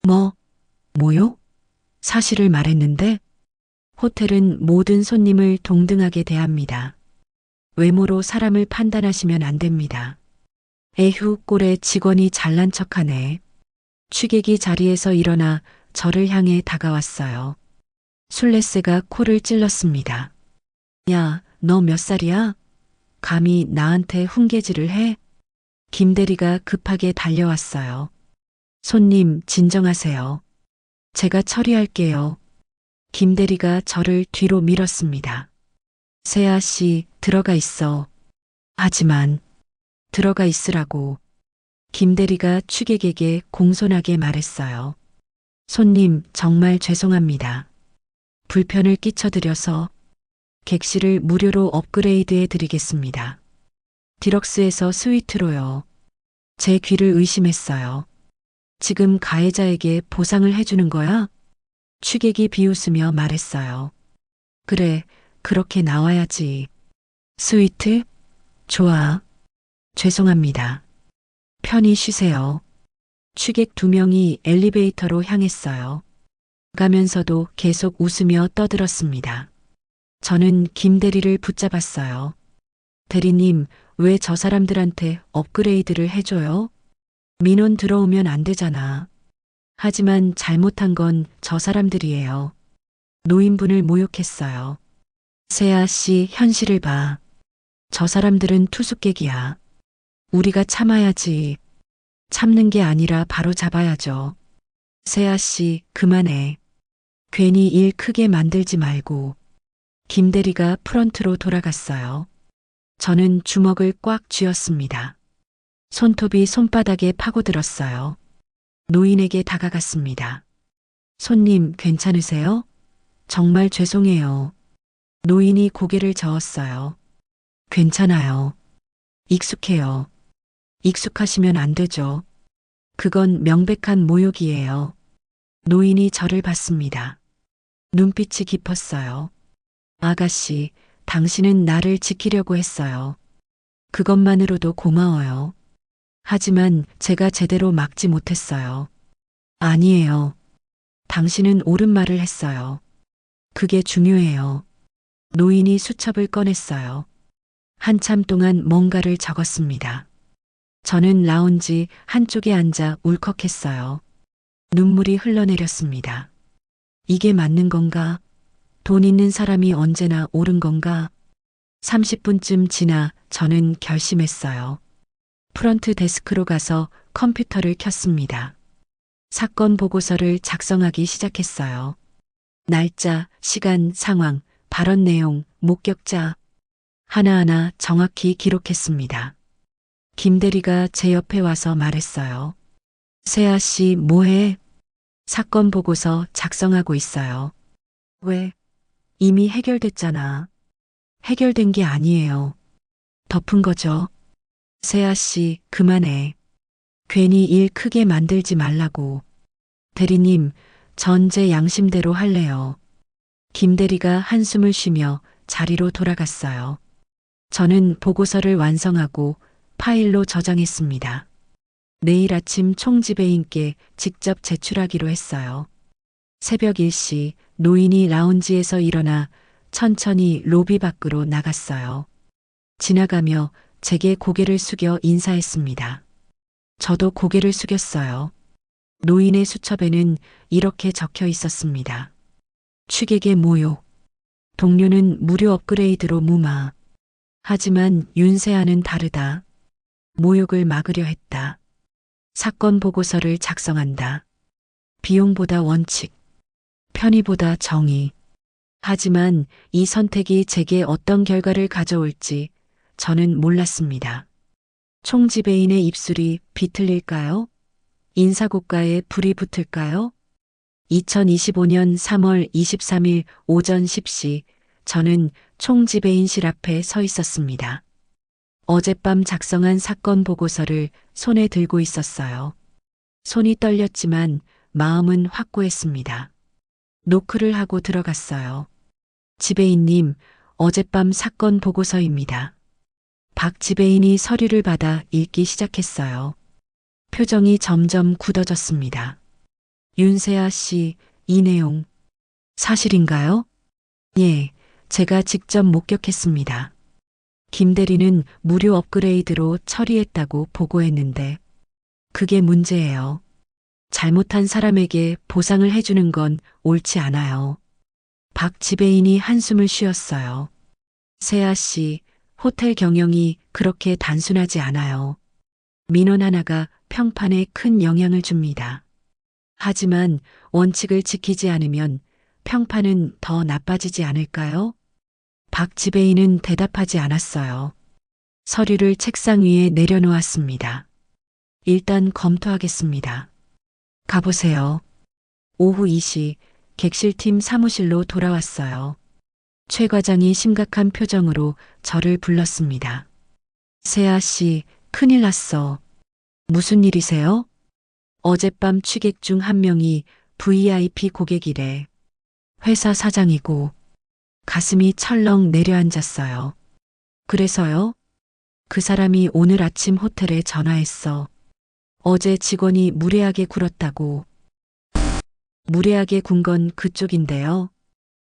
뭐, 모욕? 사실을 말했는데? 호텔은 모든 손님을 동등하게 대합니다. 외모로 사람을 판단하시면 안 됩니다. 에휴, 꼴에 직원이 잘난 척하네. 취객이 자리에서 일어나 저를 향해 다가왔어요. 술래새가 코를 찔렀습니다. 야, 너 몇 살이야? 감히 나한테 훈계질을 해? 김 대리가 급하게 달려왔어요. 손님, 진정하세요. 제가 처리할게요. 김 대리가 저를 뒤로 밀었습니다. 세아 씨, 들어가 있어. 하지만, 들어가 있으라고. 김 대리가 취객에게 공손하게 말했어요. 손님, 정말 죄송합니다. 불편을 끼쳐드려서 객실을 무료로 업그레이드해 드리겠습니다. 디럭스에서 스위트로요. 제 귀를 의심했어요. 지금 가해자에게 보상을 해주는 거야? 취객이 비웃으며 말했어요. 그래, 그렇게 나와야지. 스위트? 좋아. 죄송합니다. 편히 쉬세요. 취객 2명이 엘리베이터로 향했어요. 가면서도 계속 웃으며 떠들었습니다. 저는 김 대리를 붙잡았어요. 대리님, 왜 저 사람들한테 업그레이드를 해줘요? 민원 들어오면 안 되잖아. 하지만 잘못한 건 저 사람들이에요. 노인분을 모욕했어요. 세아 씨, 현실을 봐. 저 사람들은 투숙객이야. 우리가 참아야지. 참는 게 아니라 바로 잡아야죠. 세아 씨, 그만해. 괜히 일 크게 만들지 말고. 김 대리가 프런트로 돌아갔어요. 저는 주먹을 꽉 쥐었습니다. 손톱이 손바닥에 파고들었어요. 노인에게 다가갔습니다. 손님, 괜찮으세요? 정말 죄송해요. 노인이 고개를 저었어요. 괜찮아요. 익숙해요. 익숙하시면 안 되죠. 그건 명백한 모욕이에요. 노인이 저를 봤습니다. 눈빛이 깊었어요. 아가씨, 당신은 나를 지키려고 했어요. 그것만으로도 고마워요. 하지만 제가 제대로 막지 못했어요. 아니에요. 당신은 옳은 말을 했어요. 그게 중요해요. 노인이 수첩을 꺼냈어요. 한참 동안 뭔가를 적었습니다. 저는 라운지 한쪽에 앉아 울컥했어요. 눈물이 흘러내렸습니다. 이게 맞는 건가? 돈 있는 사람이 언제나 옳은 건가? 30분쯤 지나 저는 결심했어요. 프런트 데스크로 가서 컴퓨터를 켰습니다. 사건 보고서를 작성하기 시작했어요. 날짜, 시간, 상황, 발언 내용, 목격자 하나하나 정확히 기록했습니다. 김 대리가 제 옆에 와서 말했어요. 세아 씨, 뭐해? 사건 보고서 작성하고 있어요. 왜? 이미 해결됐잖아. 해결된 게 아니에요. 덮은 거죠. 세아 씨, 그만해. 괜히 일 크게 만들지 말라고. 대리님, 전 제 양심대로 할래요. 김 대리가 한숨을 쉬며 자리로 돌아갔어요. 저는 보고서를 완성하고 파일로 저장했습니다. 내일 아침 총지배인께 직접 제출하기로 했어요. 새벽 1시 노인이 라운지에서 일어나 천천히 로비 밖으로 나갔어요. 지나가며 제게 고개를 숙여 인사했습니다. 저도 고개를 숙였어요. 노인의 수첩에는 이렇게 적혀 있었습니다. 취객의 모욕. 동료는 무료 업그레이드로 무마. 하지만 윤세아는 다르다. 모욕을 막으려 했다. 사건 보고서를 작성한다. 비용보다 원칙. 편의보다 정의. 하지만 이 선택이 제게 어떤 결과를 가져올지 저는 몰랐습니다. 총지배인의 입술이 비틀릴까요? 인사고가에 불이 붙을까요? 2025년 3월 23일 오전 10시 저는 총지배인실 앞에 서 있었습니다. 어젯밤 작성한 사건 보고서를 손에 들고 있었어요. 손이 떨렸지만 마음은 확고했습니다. 노크를 하고 들어갔어요. 지배인님, 어젯밤 사건 보고서입니다. 박 지배인이 서류를 받아 읽기 시작했어요. 표정이 점점 굳어졌습니다. 윤세아 씨, 이 내용 사실인가요? 예, 제가 직접 목격했습니다. 김 대리는 무료 업그레이드로 처리했다고 보고했는데 그게 문제예요. 잘못한 사람에게 보상을 해주는 건 옳지 않아요. 박 지배인이 한숨을 쉬었어요. 세아 씨, 호텔 경영이 그렇게 단순하지 않아요. 민원 하나가 평판에 큰 영향을 줍니다. 하지만 원칙을 지키지 않으면 평판은 더 나빠지지 않을까요? 박 지배인은 대답하지 않았어요. 서류를 책상 위에 내려놓았습니다. 일단 검토하겠습니다. 가보세요. 오후 2시 객실팀 사무실로 돌아왔어요. 최 과장이 심각한 표정으로 저를 불렀습니다. 세아 씨, 큰일 났어. 무슨 일이세요? 어젯밤 취객 중 한 명이 VIP 고객이래. 회사 사장이고 가슴이 철렁 내려앉았어요. 그래서요? 그 사람이 오늘 아침 호텔에 전화했어. 어제 직원이 무례하게 굴었다고. 무례하게 군 건 그쪽인데요.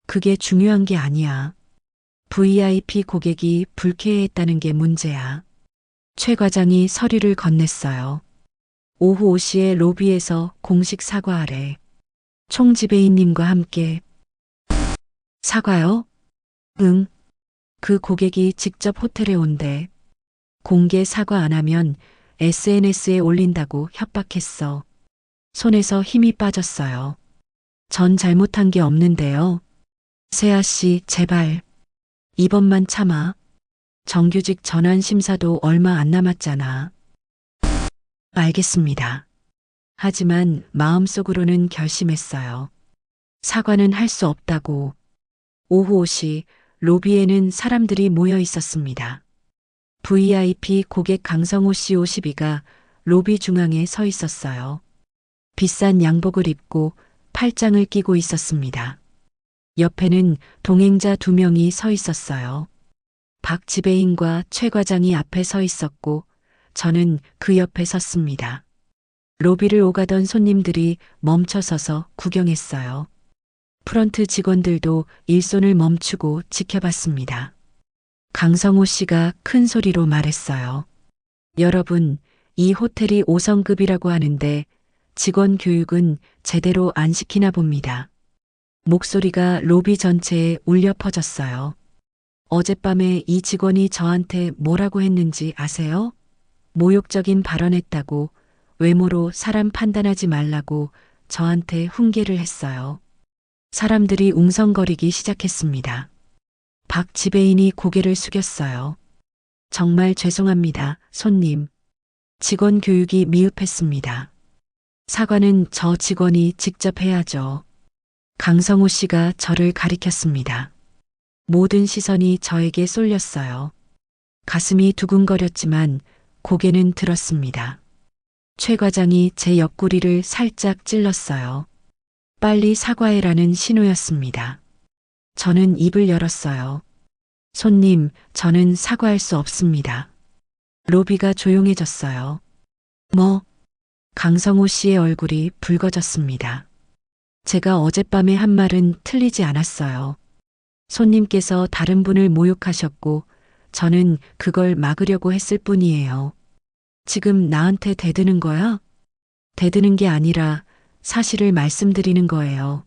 그게 중요한 게 아니야. VIP 고객이 불쾌해했다는 게 문제야. 최 과장이 서류를 건넸어요. 오후 5시에 로비에서 공식 사과하래. 총지배인님과 함께. 사과요? 응. 그 고객이 직접 호텔에 온대. 공개 사과 안 하면 SNS에 올린다고 협박했어. 손에서 힘이 빠졌어요. 전 잘못한 게 없는데요. 세아 씨, 제발. 이번만 참아. 정규직 전환 심사도 얼마 안 남았잖아. 알겠습니다. 하지만 마음속으로는 결심했어요. 사과는 할 수 없다고. 오후 5시 로비에는 사람들이 모여 있었습니다. VIP 고객 강성호 씨 52가 로비 중앙에 서 있었어요. 비싼 양복을 입고 팔짱을 끼고 있었습니다. 옆에는 동행자 2명이 서 있었어요. 박 지배인과 최 과장이 앞에 서 있었고 저는 그 옆에 섰습니다. 로비를 오가던 손님들이 멈춰서서 구경했어요. 프런트 직원들도 일손을 멈추고 지켜봤습니다. 강성호 씨가 큰 소리로 말했어요. 여러분, 이 호텔이 5성급이라고 하는데 직원 교육은 제대로 안 시키나 봅니다. 목소리가 로비 전체에 울려 퍼졌어요. 어젯밤에 이 직원이 저한테 뭐라고 했는지 아세요? 모욕적인 발언했다고, 외모로 사람 판단하지 말라고 저한테 훈계를 했어요. 사람들이 웅성거리기 시작했습니다. 박 지배인이 고개를 숙였어요. 정말 죄송합니다, 손님. 직원 교육이 미흡했습니다. 사과는 저 직원이 직접 해야죠. 강성호 씨가 저를 가리켰습니다. 모든 시선이 저에게 쏠렸어요. 가슴이 두근거렸지만 고개는 들었습니다. 최 과장이 제 옆구리를 살짝 찔렀어요. 빨리 사과해라는 신호였습니다. 저는 입을 열었어요. 손님, 저는 사과할 수 없습니다. 로비가 조용해졌어요. 뭐? 강성호 씨의 얼굴이 붉어졌습니다. 제가 어젯밤에 한 말은 틀리지 않았어요. 손님께서 다른 분을 모욕하셨고 저는 그걸 막으려고 했을 뿐이에요. 지금 나한테 대드는 거야? 대드는 게 아니라 사실을 말씀드리는 거예요.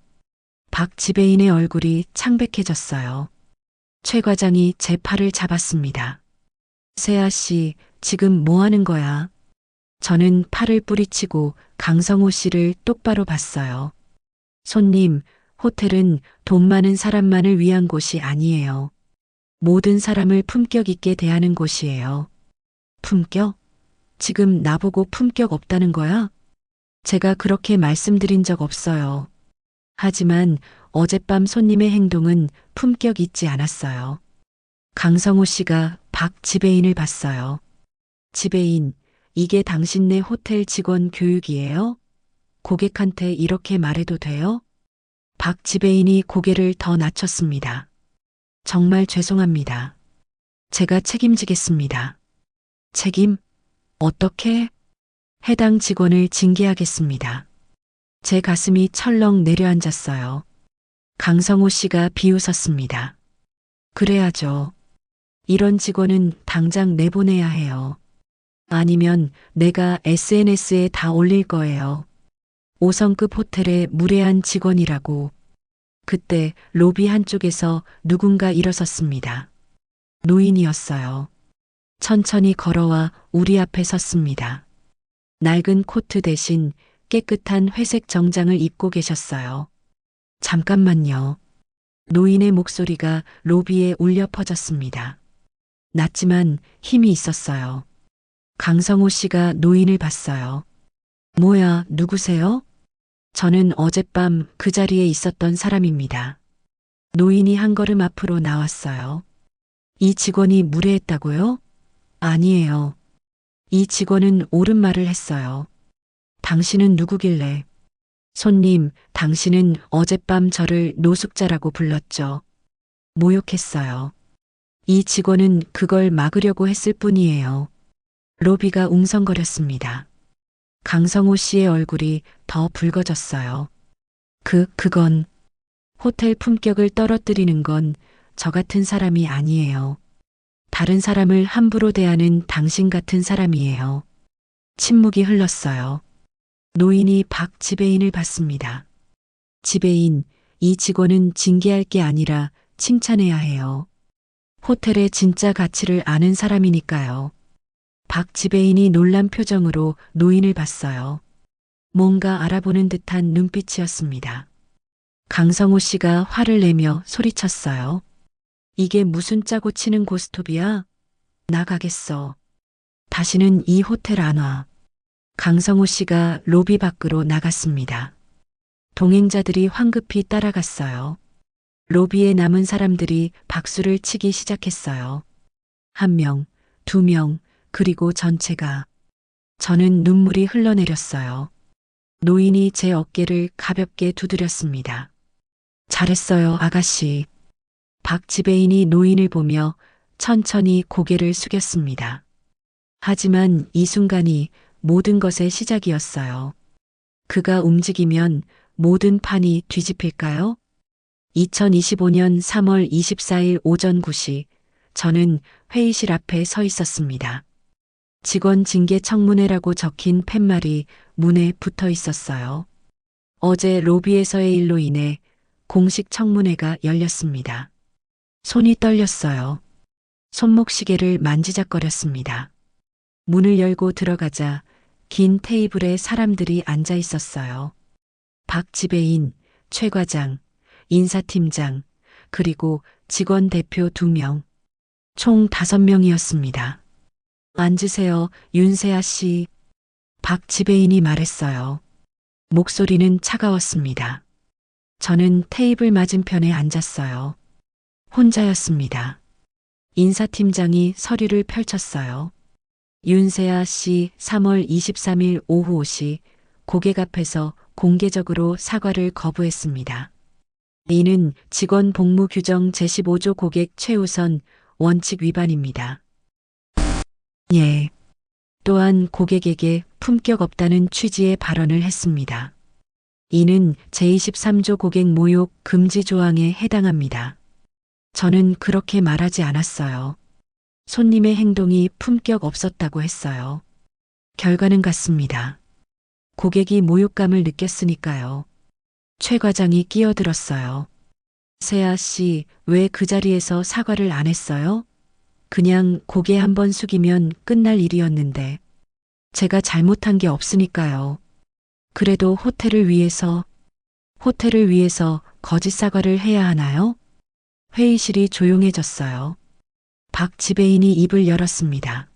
박 지배인의 얼굴이 창백해졌어요. 최 과장이 제 팔을 잡았습니다. 세아 씨, 지금 뭐 하는 거야? 저는 팔을 뿌리치고 강성호 씨를 똑바로 봤어요. 손님, 호텔은 돈 많은 사람만을 위한 곳이 아니에요. 모든 사람을 품격 있게 대하는 곳이에요. 품격? 지금 나보고 품격 없다는 거야? 제가 그렇게 말씀드린 적 없어요. 하지만 어젯밤 손님의 행동은 품격 있지 않았어요. 강성호 씨가 박 지배인을 봤어요. 지배인, 이게 당신네 호텔 직원 교육이에요? 고객한테 이렇게 말해도 돼요? 박 지배인이 고개를 더 낮췄습니다. 정말 죄송합니다. 제가 책임지겠습니다. 책임? 어떻게? 해당 직원을 징계하겠습니다. 제 가슴이 철렁 내려앉았어요. 강성호 씨가 비웃었습니다. 그래야죠. 이런 직원은 당장 내보내야 해요. 아니면 내가 SNS에 다 올릴 거예요. 5성급 호텔의 무례한 직원이라고. 그때 로비 한쪽에서 누군가 일어섰습니다. 노인이었어요. 천천히 걸어와 우리 앞에 섰습니다. 낡은 코트 대신 깨끗한 회색 정장을 입고 계셨어요. 잠깐만요. 노인의 목소리가 로비에 울려 퍼졌습니다. 낮지만 힘이 있었어요. 강성호 씨가 노인을 봤어요. 뭐야, 누구세요? 저는 어젯밤 그 자리에 있었던 사람입니다. 노인이 한 걸음 앞으로 나왔어요. 이 직원이 무례했다고요? 아니에요. 이 직원은 옳은 말을 했어요. 당신은 누구길래? 손님, 당신은 어젯밤 저를 노숙자라고 불렀죠. 모욕했어요. 이 직원은 그걸 막으려고 했을 뿐이에요. 로비가 웅성거렸습니다. 강성호 씨의 얼굴이 더 붉어졌어요. 그건 호텔 품격을 떨어뜨리는 건 저 같은 사람이 아니에요. 다른 사람을 함부로 대하는 당신 같은 사람이에요. 침묵이 흘렀어요. 노인이 박 지배인을 봤습니다. 지배인, 이 직원은 징계할 게 아니라 칭찬해야 해요. 호텔의 진짜 가치를 아는 사람이니까요. 박 지배인이 놀란 표정으로 노인을 봤어요. 뭔가 알아보는 듯한 눈빛이었습니다. 강성호 씨가 화를 내며 소리쳤어요. 이게 무슨 짜고 치는 고스톱이야? 나가겠어. 다시는 이 호텔 안 와. 강성호 씨가 로비 밖으로 나갔습니다. 동행자들이 황급히 따라갔어요. 로비에 남은 사람들이 박수를 치기 시작했어요. 한 명, 두 명, 그리고 전체가. 저는 눈물이 흘러내렸어요. 노인이 제 어깨를 가볍게 두드렸습니다. 잘했어요, 아가씨. 박 지배인이 노인을 보며 천천히 고개를 숙였습니다. 하지만 이 순간이 모든 것의 시작이었어요. 그가 움직이면 모든 판이 뒤집힐까요? 2025년 3월 24일 오전 9시, 저는 회의실 앞에 서 있었습니다. 직원 징계 청문회라고 적힌 팻말이 문에 붙어 있었어요. 어제 로비에서의 일로 인해 공식 청문회가 열렸습니다. 손이 떨렸어요. 손목시계를 만지작거렸습니다. 문을 열고 들어가자 긴 테이블에 사람들이 앉아 있었어요. 박 지배인, 최 과장, 인사팀장, 그리고 직원 대표 2명. 총 5명이었습니다. 앉으세요, 윤세아 씨. 박 지배인이 말했어요. 목소리는 차가웠습니다. 저는 테이블 맞은편에 앉았어요. 혼자였습니다. 인사팀장이 서류를 펼쳤어요. 윤세아 씨 3월 23일 오후 5시 고객 앞에서 공개적으로 사과를 거부했습니다. 이는 직원 복무 규정 제15조 고객 최우선 원칙 위반입니다. 예. 또한 고객에게 품격 없다는 취지의 발언을 했습니다. 이는 제23조 고객 모욕 금지 조항에 해당합니다. 저는 그렇게 말하지 않았어요. 손님의 행동이 품격 없었다고 했어요. 결과는 같습니다. 고객이 모욕감을 느꼈으니까요. 최 과장이 끼어들었어요. 세아 씨, 왜 그 자리에서 사과를 안 했어요? 그냥 고개 한번 숙이면 끝날 일이었는데. 제가 잘못한 게 없으니까요. 그래도 호텔을 위해서 거짓 사과를 해야 하나요? 회의실이 조용해졌어요. 박 지배인이 입을 열었습니다.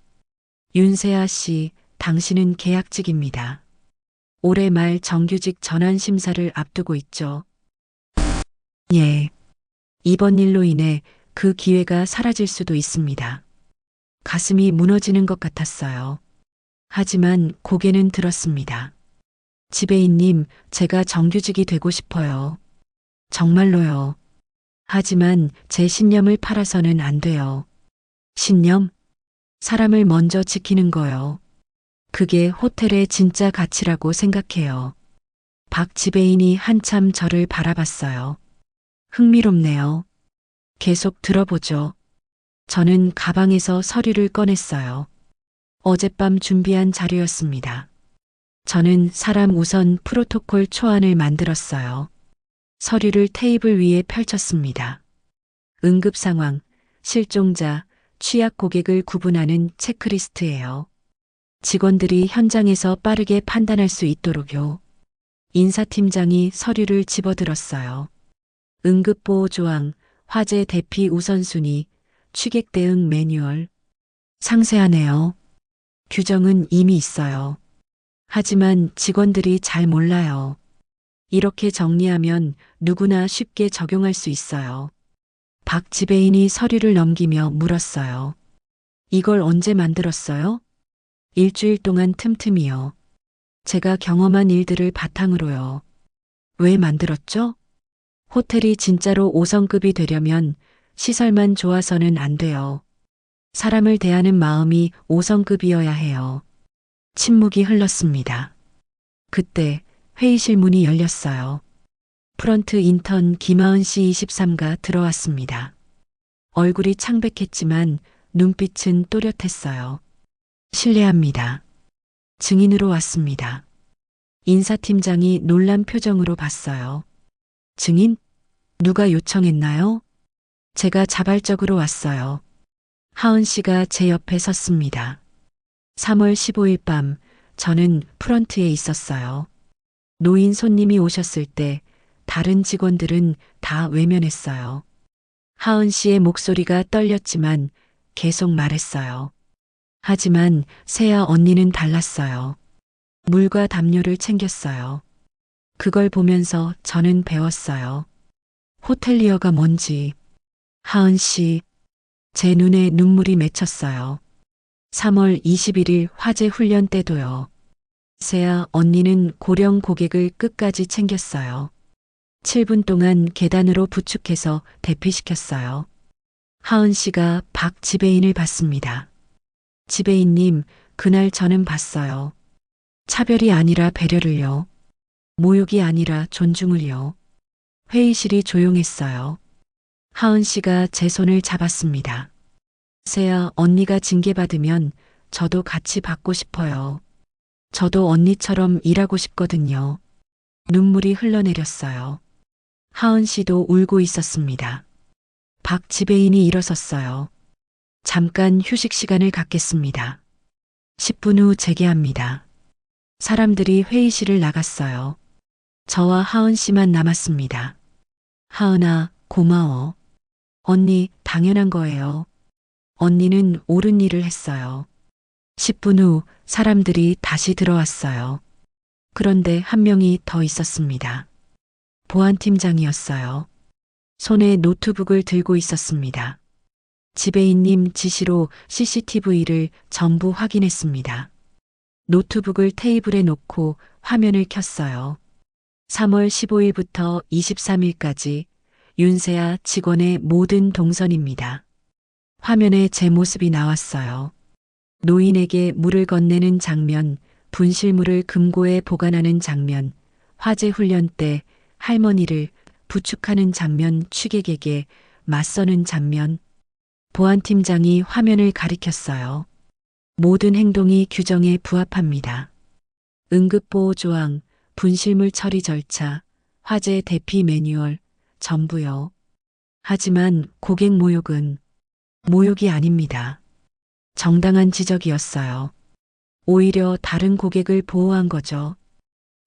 윤세아 씨, 당신은 계약직입니다. 올해 말 정규직 전환 심사를 앞두고 있죠. 예. 이번 일로 인해 그 기회가 사라질 수도 있습니다. 가슴이 무너지는 것 같았어요. 하지만 고개는 들었습니다. 지배인님, 제가 정규직이 되고 싶어요. 정말로요. 하지만 제 신념을 팔아서는 안 돼요. 신념? 사람을 먼저 지키는 거요. 그게 호텔의 진짜 가치라고 생각해요. 박 지배인이 한참 저를 바라봤어요. 흥미롭네요. 계속 들어보죠. 저는 가방에서 서류를 꺼냈어요. 어젯밤 준비한 자료였습니다. 저는 사람 우선 프로토콜 초안을 만들었어요. 서류를 테이블 위에 펼쳤습니다. 응급 상황, 실종자, 취약 고객을 구분하는 체크리스트예요. 직원들이 현장에서 빠르게 판단할 수 있도록요. 인사팀장이 서류를 집어들었어요. 응급보호 조항, 화재 대피 우선순위, 취객 대응 매뉴얼. 상세하네요. 규정은 이미 있어요. 하지만 직원들이 잘 몰라요. 이렇게 정리하면 누구나 쉽게 적용할 수 있어요. 박 지배인이 서류를 넘기며 물었어요. 이걸 언제 만들었어요? 일주일 동안 틈틈이요. 제가 경험한 일들을 바탕으로요. 왜 만들었죠? 호텔이 진짜로 5성급이 되려면 시설만 좋아서는 안 돼요. 사람을 대하는 마음이 5성급이어야 해요. 침묵이 흘렀습니다. 그때 회의실 문이 열렸어요. 프런트 인턴 김하은 씨 23가 들어왔습니다. 얼굴이 창백했지만 눈빛은 또렷했어요. 실례합니다. 증인으로 왔습니다. 인사팀장이 놀란 표정으로 봤어요. 증인? 누가 요청했나요? 제가 자발적으로 왔어요. 하은 씨가 제 옆에 섰습니다. 3월 15일 밤 저는 프런트에 있었어요. 노인 손님이 오셨을 때 다른 직원들은 다 외면했어요. 하은 씨의 목소리가 떨렸지만 계속 말했어요. 하지만 세아 언니는 달랐어요. 물과 담요를 챙겼어요. 그걸 보면서 저는 배웠어요. 호텔리어가 뭔지. 하은 씨, 제 눈에 눈물이 맺혔어요. 3월 21일 화재 훈련 때도요. 세아 언니는 고령 고객을 끝까지 챙겼어요. 7분 동안 계단으로 부축해서 대피시켰어요. 하은 씨가 박 지배인을 봤습니다. 지배인님, 그날 저는 봤어요. 차별이 아니라 배려를요. 모욕이 아니라 존중을요. 회의실이 조용했어요. 하은 씨가 제 손을 잡았습니다. 세아 언니가 징계받으면 저도 같이 받고 싶어요. 저도 언니처럼 일하고 싶거든요. 눈물이 흘러내렸어요. 하은 씨도 울고 있었습니다. 박 지배인이 일어섰어요. 잠깐 휴식 시간을 갖겠습니다. 10분 후 재개합니다. 사람들이 회의실을 나갔어요. 저와 하은 씨만 남았습니다. 하은아, 고마워. 언니, 당연한 거예요. 언니는 옳은 일을 했어요. 10분 후 사람들이 다시 들어왔어요. 그런데 한 명이 더 있었습니다. 보안팀장이었어요. 손에 노트북을 들고 있었습니다. 지배인님 지시로 CCTV를 전부 확인했습니다. 노트북을 테이블에 놓고 화면을 켰어요. 3월 15일부터 23일까지 윤세아 직원의 모든 동선입니다. 화면에 제 모습이 나왔어요. 노인에게 물을 건네는 장면, 분실물을 금고에 보관하는 장면, 화재 훈련 때 할머니를 부축하는 장면, 취객에게 맞서는 장면. 보안팀장이 화면을 가리켰어요. 모든 행동이 규정에 부합합니다. 응급보호 조항, 분실물 처리 절차, 화재 대피 매뉴얼, 전부요. 하지만 고객 모욕은 모욕이 아닙니다. 정당한 지적이었어요. 오히려 다른 고객을 보호한 거죠.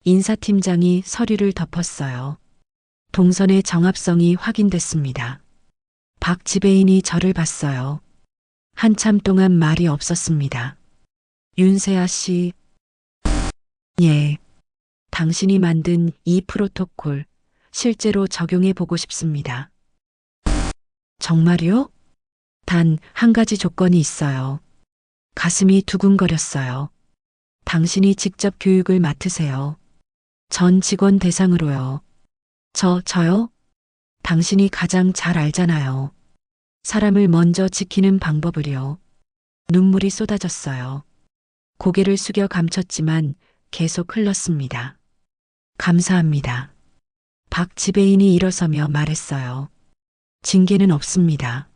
인사팀장이 서류를 덮었어요. 동선의 정합성이 확인됐습니다. 박 지배인이 저를 봤어요. 한참 동안 말이 없었습니다. 윤세아 씨, 예. 당신이 만든 이 프로토콜 실제로 적용해 보고 싶습니다. 정말요? 단 한 가지 조건이 있어요. 가슴이 두근거렸어요. 당신이 직접 교육을 맡으세요. 전 직원 대상으로요. 저요? 당신이 가장 잘 알잖아요. 사람을 먼저 지키는 방법을요. 눈물이 쏟아졌어요. 고개를 숙여 감췄지만 계속 흘렀습니다. 감사합니다. 박 지배인이 일어서며 말했어요. 징계는 없습니다.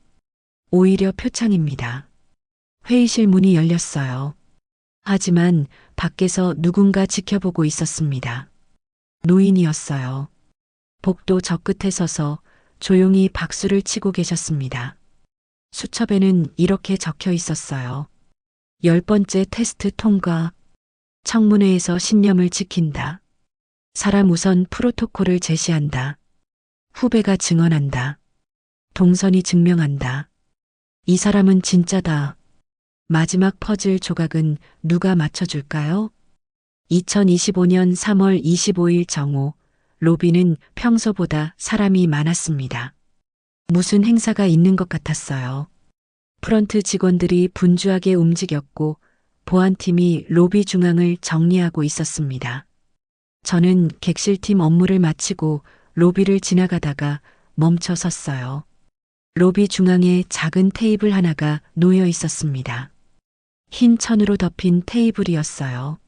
오히려 표창입니다. 회의실 문이 열렸어요. 하지만 밖에서 누군가 지켜보고 있었습니다. 노인이었어요. 복도 저 끝에 서서 조용히 박수를 치고 계셨습니다. 수첩에는 이렇게 적혀 있었어요. 10번째 테스트 통과. 청문회에서 신념을 지킨다. 사람 우선 프로토콜을 제시한다. 후배가 증언한다. 동선이 증명한다. 이 사람은 진짜다. 마지막 퍼즐 조각은 누가 맞춰줄까요? 2025년 3월 25일 정오 로비는 평소보다 사람이 많았습니다. 무슨 행사가 있는 것 같았어요. 프런트 직원들이 분주하게 움직였고 보안팀이 로비 중앙을 정리하고 있었습니다. 저는 객실팀 업무를 마치고 로비를 지나가다가 멈춰 섰어요. 로비 중앙에 작은 테이블 하나가 놓여 있었습니다. 흰 천으로 덮인 테이블이었어요.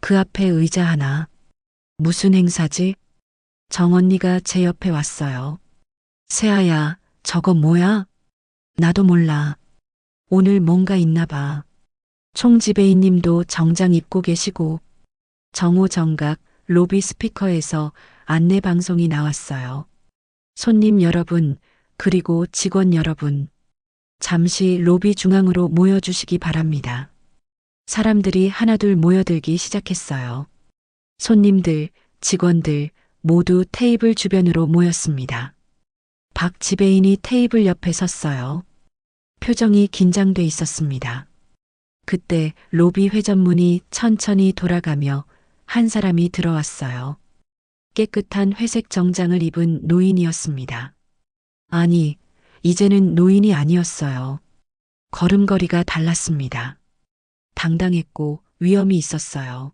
그 앞에 의자 하나. 무슨 행사지? 정 언니가 제 옆에 왔어요. 세아야, 저거 뭐야? 나도 몰라. 오늘 뭔가 있나 봐. 총지배인님도 정장 입고 계시고 정호정각 로비 스피커에서 안내 방송이 나왔어요. 손님 여러분, 그리고 직원 여러분, 잠시 로비 중앙으로 모여주시기 바랍니다. 사람들이 하나둘 모여들기 시작했어요. 손님들, 직원들 모두 테이블 주변으로 모였습니다. 박 지배인이 테이블 옆에 섰어요. 표정이 긴장돼 있었습니다. 그때 로비 회전문이 천천히 돌아가며 한 사람이 들어왔어요. 깨끗한 회색 정장을 입은 노인이었습니다. 아니, 이제는 노인이 아니었어요. 걸음걸이가 달랐습니다. 당당했고 위엄이 있었어요.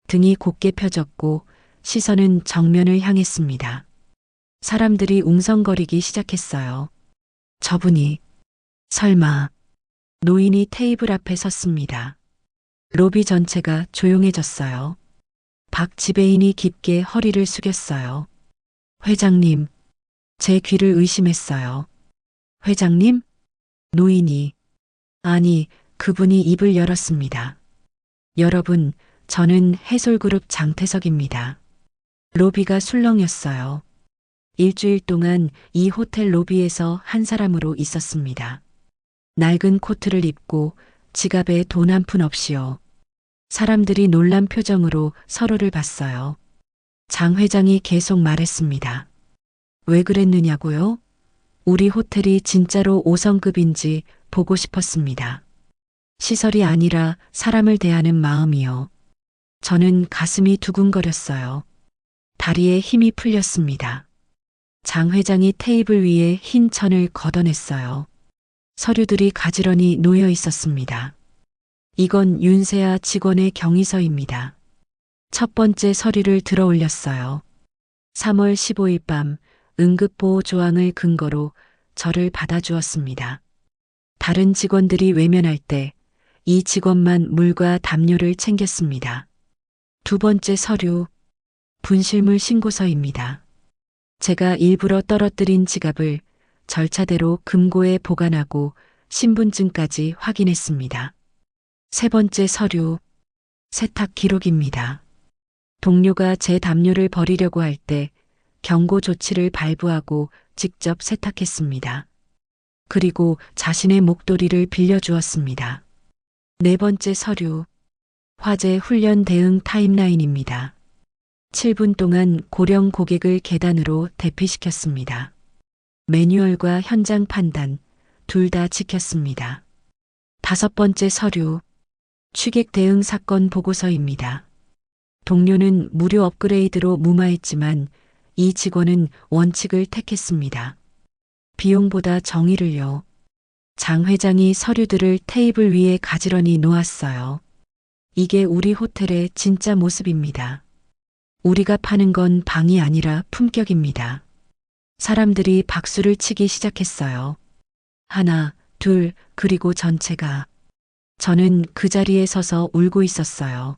등이 곧게 펴졌고 시선은 정면을 향했습니다. 사람들이 웅성거리기 시작했어요. 저분이 설마. 노인이 테이블 앞에 섰습니다. 로비 전체가 조용해졌어요. 박 지배인이 깊게 허리를 숙였어요. 회장님, 제 귀를 의심했어요. 회장님? 노인이. 아니, 그분이 입을 열었습니다. 여러분, 저는 해솔그룹 장태석입니다. 로비가 술렁였어요. 일주일 동안 이 호텔 로비에서 한 사람으로 있었습니다. 낡은 코트를 입고 지갑에 돈 한 푼 없이요. 사람들이 놀란 표정으로 서로를 봤어요. 장 회장이 계속 말했습니다. 왜 그랬느냐고요? 우리 호텔이 진짜로 5성급인지 보고 싶었습니다. 시설이 아니라 사람을 대하는 마음이요. 저는 가슴이 두근거렸어요. 다리에 힘이 풀렸습니다. 장 회장이 테이블 위에 흰 천을 걷어냈어요. 서류들이 가지런히 놓여 있었습니다. 이건 윤세아 직원의 경위서입니다. 첫 번째 서류를 들어 올렸어요. 3월 15일 밤 응급보호 조항을 근거로 저를 받아주었습니다. 다른 직원들이 외면할 때 이 직원만 물과 담요를 챙겼습니다. 두 번째 서류, 분실물 신고서입니다. 제가 일부러 떨어뜨린 지갑을 절차대로 금고에 보관하고 신분증까지 확인했습니다. 세 번째 서류, 세탁 기록입니다. 동료가 제 담요를 버리려고 할 때 경고 조치를 발부하고 직접 세탁했습니다. 그리고 자신의 목도리를 빌려주었습니다. 네 번째 서류, 화재 훈련 대응 타임라인입니다. 7분 동안 고령 고객을 계단으로 대피시켰습니다. 매뉴얼과 현장 판단, 둘 다 지켰습니다. 다섯 번째 서류, 취객 대응 사건 보고서입니다. 동료는 무료 업그레이드로 무마했지만 이 직원은 원칙을 택했습니다. 비용보다 정의를요. 장 회장이 서류들을 테이블 위에 가지런히 놓았어요. 이게 우리 호텔의 진짜 모습입니다. 우리가 파는 건 방이 아니라 품격입니다. 사람들이 박수를 치기 시작했어요. 하나, 둘, 그리고 전체가. 저는 그 자리에 서서 울고 있었어요.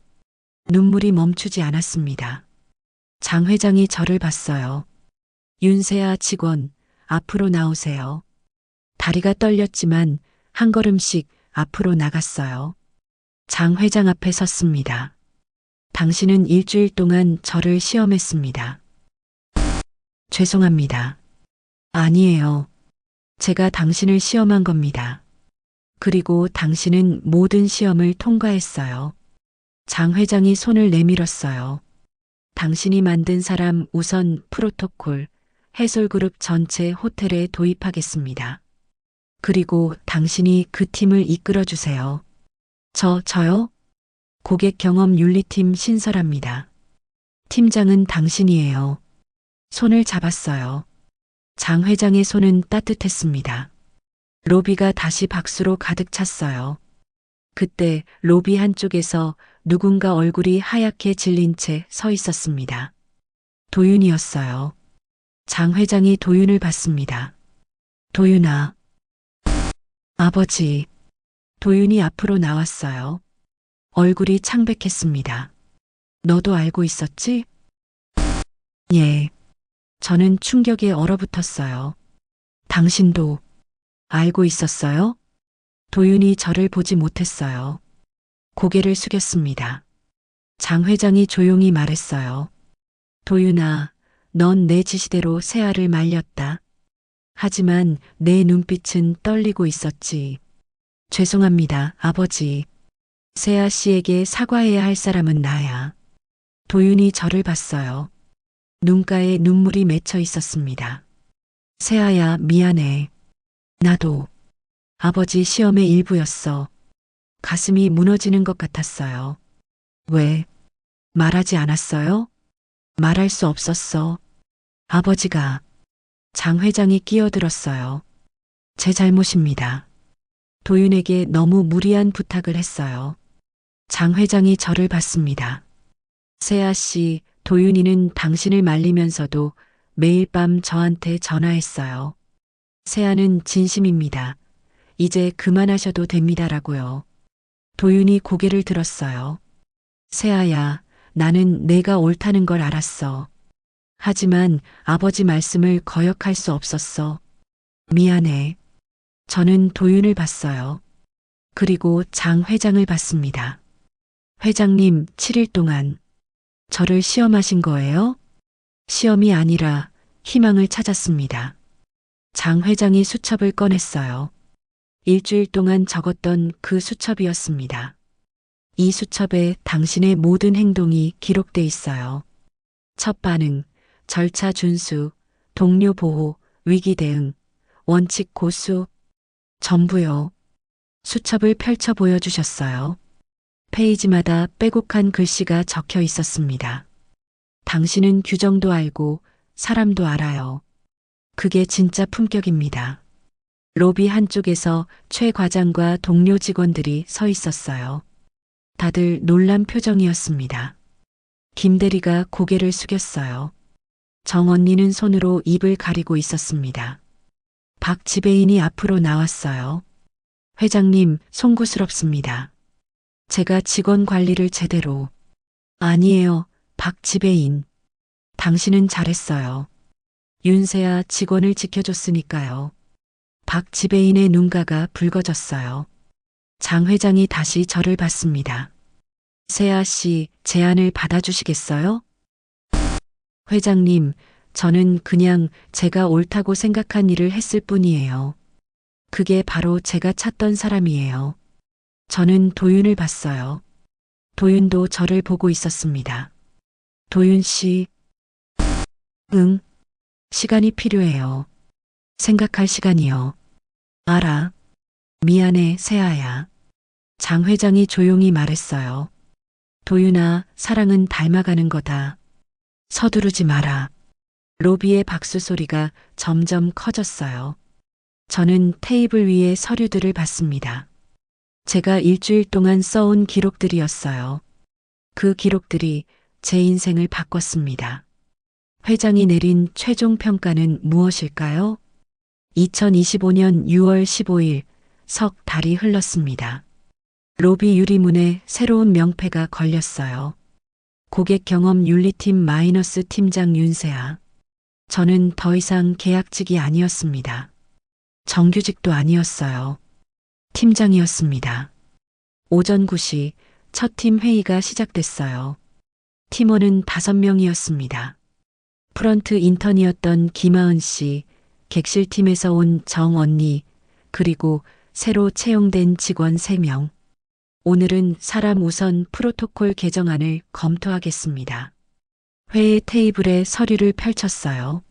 눈물이 멈추지 않았습니다. 장 회장이 저를 봤어요. 윤세아 직원, 앞으로 나오세요. 다리가 떨렸지만 한 걸음씩 앞으로 나갔어요. 장 회장 앞에 섰습니다. 당신은 일주일 동안 저를 시험했습니다. 죄송합니다. 아니에요. 제가 당신을 시험한 겁니다. 그리고 당신은 모든 시험을 통과했어요. 장 회장이 손을 내밀었어요. 당신이 만든 사람 우선 프로토콜, 해솔그룹 전체 호텔에 도입하겠습니다. 그리고 당신이 그 팀을 이끌어 주세요. 저요? 고객 경험 윤리팀 신설합니다. 팀장은 당신이에요. 손을 잡았어요. 장 회장의 손은 따뜻했습니다. 로비가 다시 박수로 가득 찼어요. 그때 로비 한쪽에서 누군가 얼굴이 하얗게 질린 채 서 있었습니다. 도윤이었어요. 장 회장이 도윤을 봤습니다. 도윤아. 아버지. 도윤이 앞으로 나왔어요. 얼굴이 창백했습니다. 너도 알고 있었지? 예. 저는 충격에 얼어붙었어요. 당신도 알고 있었어요? 도윤이 저를 보지 못했어요. 고개를 숙였습니다. 장 회장이 조용히 말했어요. 도윤아, 넌 내 지시대로 세아를 말렸다. 하지만 내 눈빛은 떨리고 있었지. 죄송합니다, 아버지. 세아 씨에게 사과해야 할 사람은 나야. 도윤이 저를 봤어요. 눈가에 눈물이 맺혀 있었습니다. 세아야, 미안해. 나도. 아버지 시험의 일부였어. 가슴이 무너지는 것 같았어요. 왜? 말하지 않았어요? 말할 수 없었어. 아버지가. 장 회장이 끼어들었어요. 제 잘못입니다. 도윤에게 너무 무리한 부탁을 했어요. 장 회장이 저를 봤습니다. 세아 씨, 도윤이는 당신을 말리면서도 매일 밤 저한테 전화했어요. 세아는 진심입니다. 이제 그만하셔도 됩니다라고요. 도윤이 고개를 들었어요. 세아야, 나는 내가 옳다는 걸 알았어. 하지만 아버지 말씀을 거역할 수 없었어. 미안해. 저는 도윤을 봤어요. 그리고 장 회장을 봤습니다. 회장님, 7일 동안 저를 시험하신 거예요? 시험이 아니라 희망을 찾았습니다. 장 회장이 수첩을 꺼냈어요. 일주일 동안 적었던 그 수첩이었습니다. 이 수첩에 당신의 모든 행동이 기록돼 있어요. 첫 반응, 절차 준수, 동료 보호, 위기 대응, 원칙 고수, 전부요. 수첩을 펼쳐 보여주셨어요. 페이지마다 빼곡한 글씨가 적혀 있었습니다. 당신은 규정도 알고 사람도 알아요. 그게 진짜 품격입니다. 로비 한쪽에서 최 과장과 동료 직원들이 서 있었어요. 다들 놀란 표정이었습니다. 김 대리가 고개를 숙였어요. 정 언니는 손으로 입을 가리고 있었습니다. 박 지배인이 앞으로 나왔어요. 회장님, 송구스럽습니다. 제가 직원 관리를 제대로. 아니에요, 박 지배인. 당신은 잘했어요. 윤세아 직원을 지켜줬으니까요. 박 지배인의 눈가가 붉어졌어요. 장 회장이 다시 저를 봤습니다. 세아 씨, 제안을 받아주시겠어요? 회장님, 저는 그냥 제가 옳다고 생각한 일을 했을 뿐이에요. 그게 바로 제가 찾던 사람이에요. 저는 도윤을 봤어요. 도윤도 저를 보고 있었습니다. 도윤 씨. 응. 시간이 필요해요. 생각할 시간이요. 알아. 미안해, 세아야. 장 회장이 조용히 말했어요. 도윤아, 사랑은 닮아가는 거다. 서두르지 마라. 로비의 박수 소리가 점점 커졌어요. 저는 테이블 위에 서류들을 봤습니다. 제가 일주일 동안 써온 기록들이었어요. 그 기록들이 제 인생을 바꿨습니다. 회장이 내린 최종 평가는 무엇일까요? 2025년 6월 15일 석 달이 흘렀습니다. 로비 유리문에 새로운 명패가 걸렸어요. 고객 경험 윤리팀 마이너스 팀장 윤세아. 저는 더 이상 계약직이 아니었습니다. 정규직도 아니었어요. 팀장이었습니다. 오전 9시 첫 팀 회의가 시작됐어요. 팀원은 5명이었습니다. 프런트 인턴이었던 김하은 씨, 객실팀에서 온 정 언니, 그리고 새로 채용된 직원 3명. 오늘은 사람 우선 프로토콜 개정안을 검토하겠습니다. 회의 테이블에 서류를 펼쳤어요.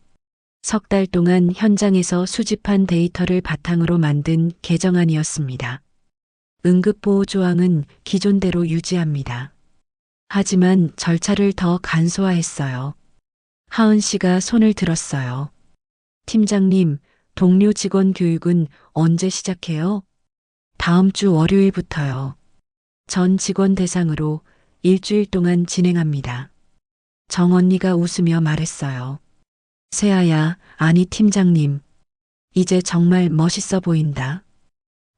석 달 동안 현장에서 수집한 데이터를 바탕으로 만든 개정안이었습니다. 응급보호 조항은 기존대로 유지합니다. 하지만 절차를 더 간소화했어요. 하은 씨가 손을 들었어요. 팀장님, 동료 직원 교육은 언제 시작해요? 다음 주 월요일부터요. 전 직원 대상으로 일주일 동안 진행합니다. 정 언니가 웃으며 말했어요. 세아야, 아니 팀장님. 이제 정말 멋있어 보인다.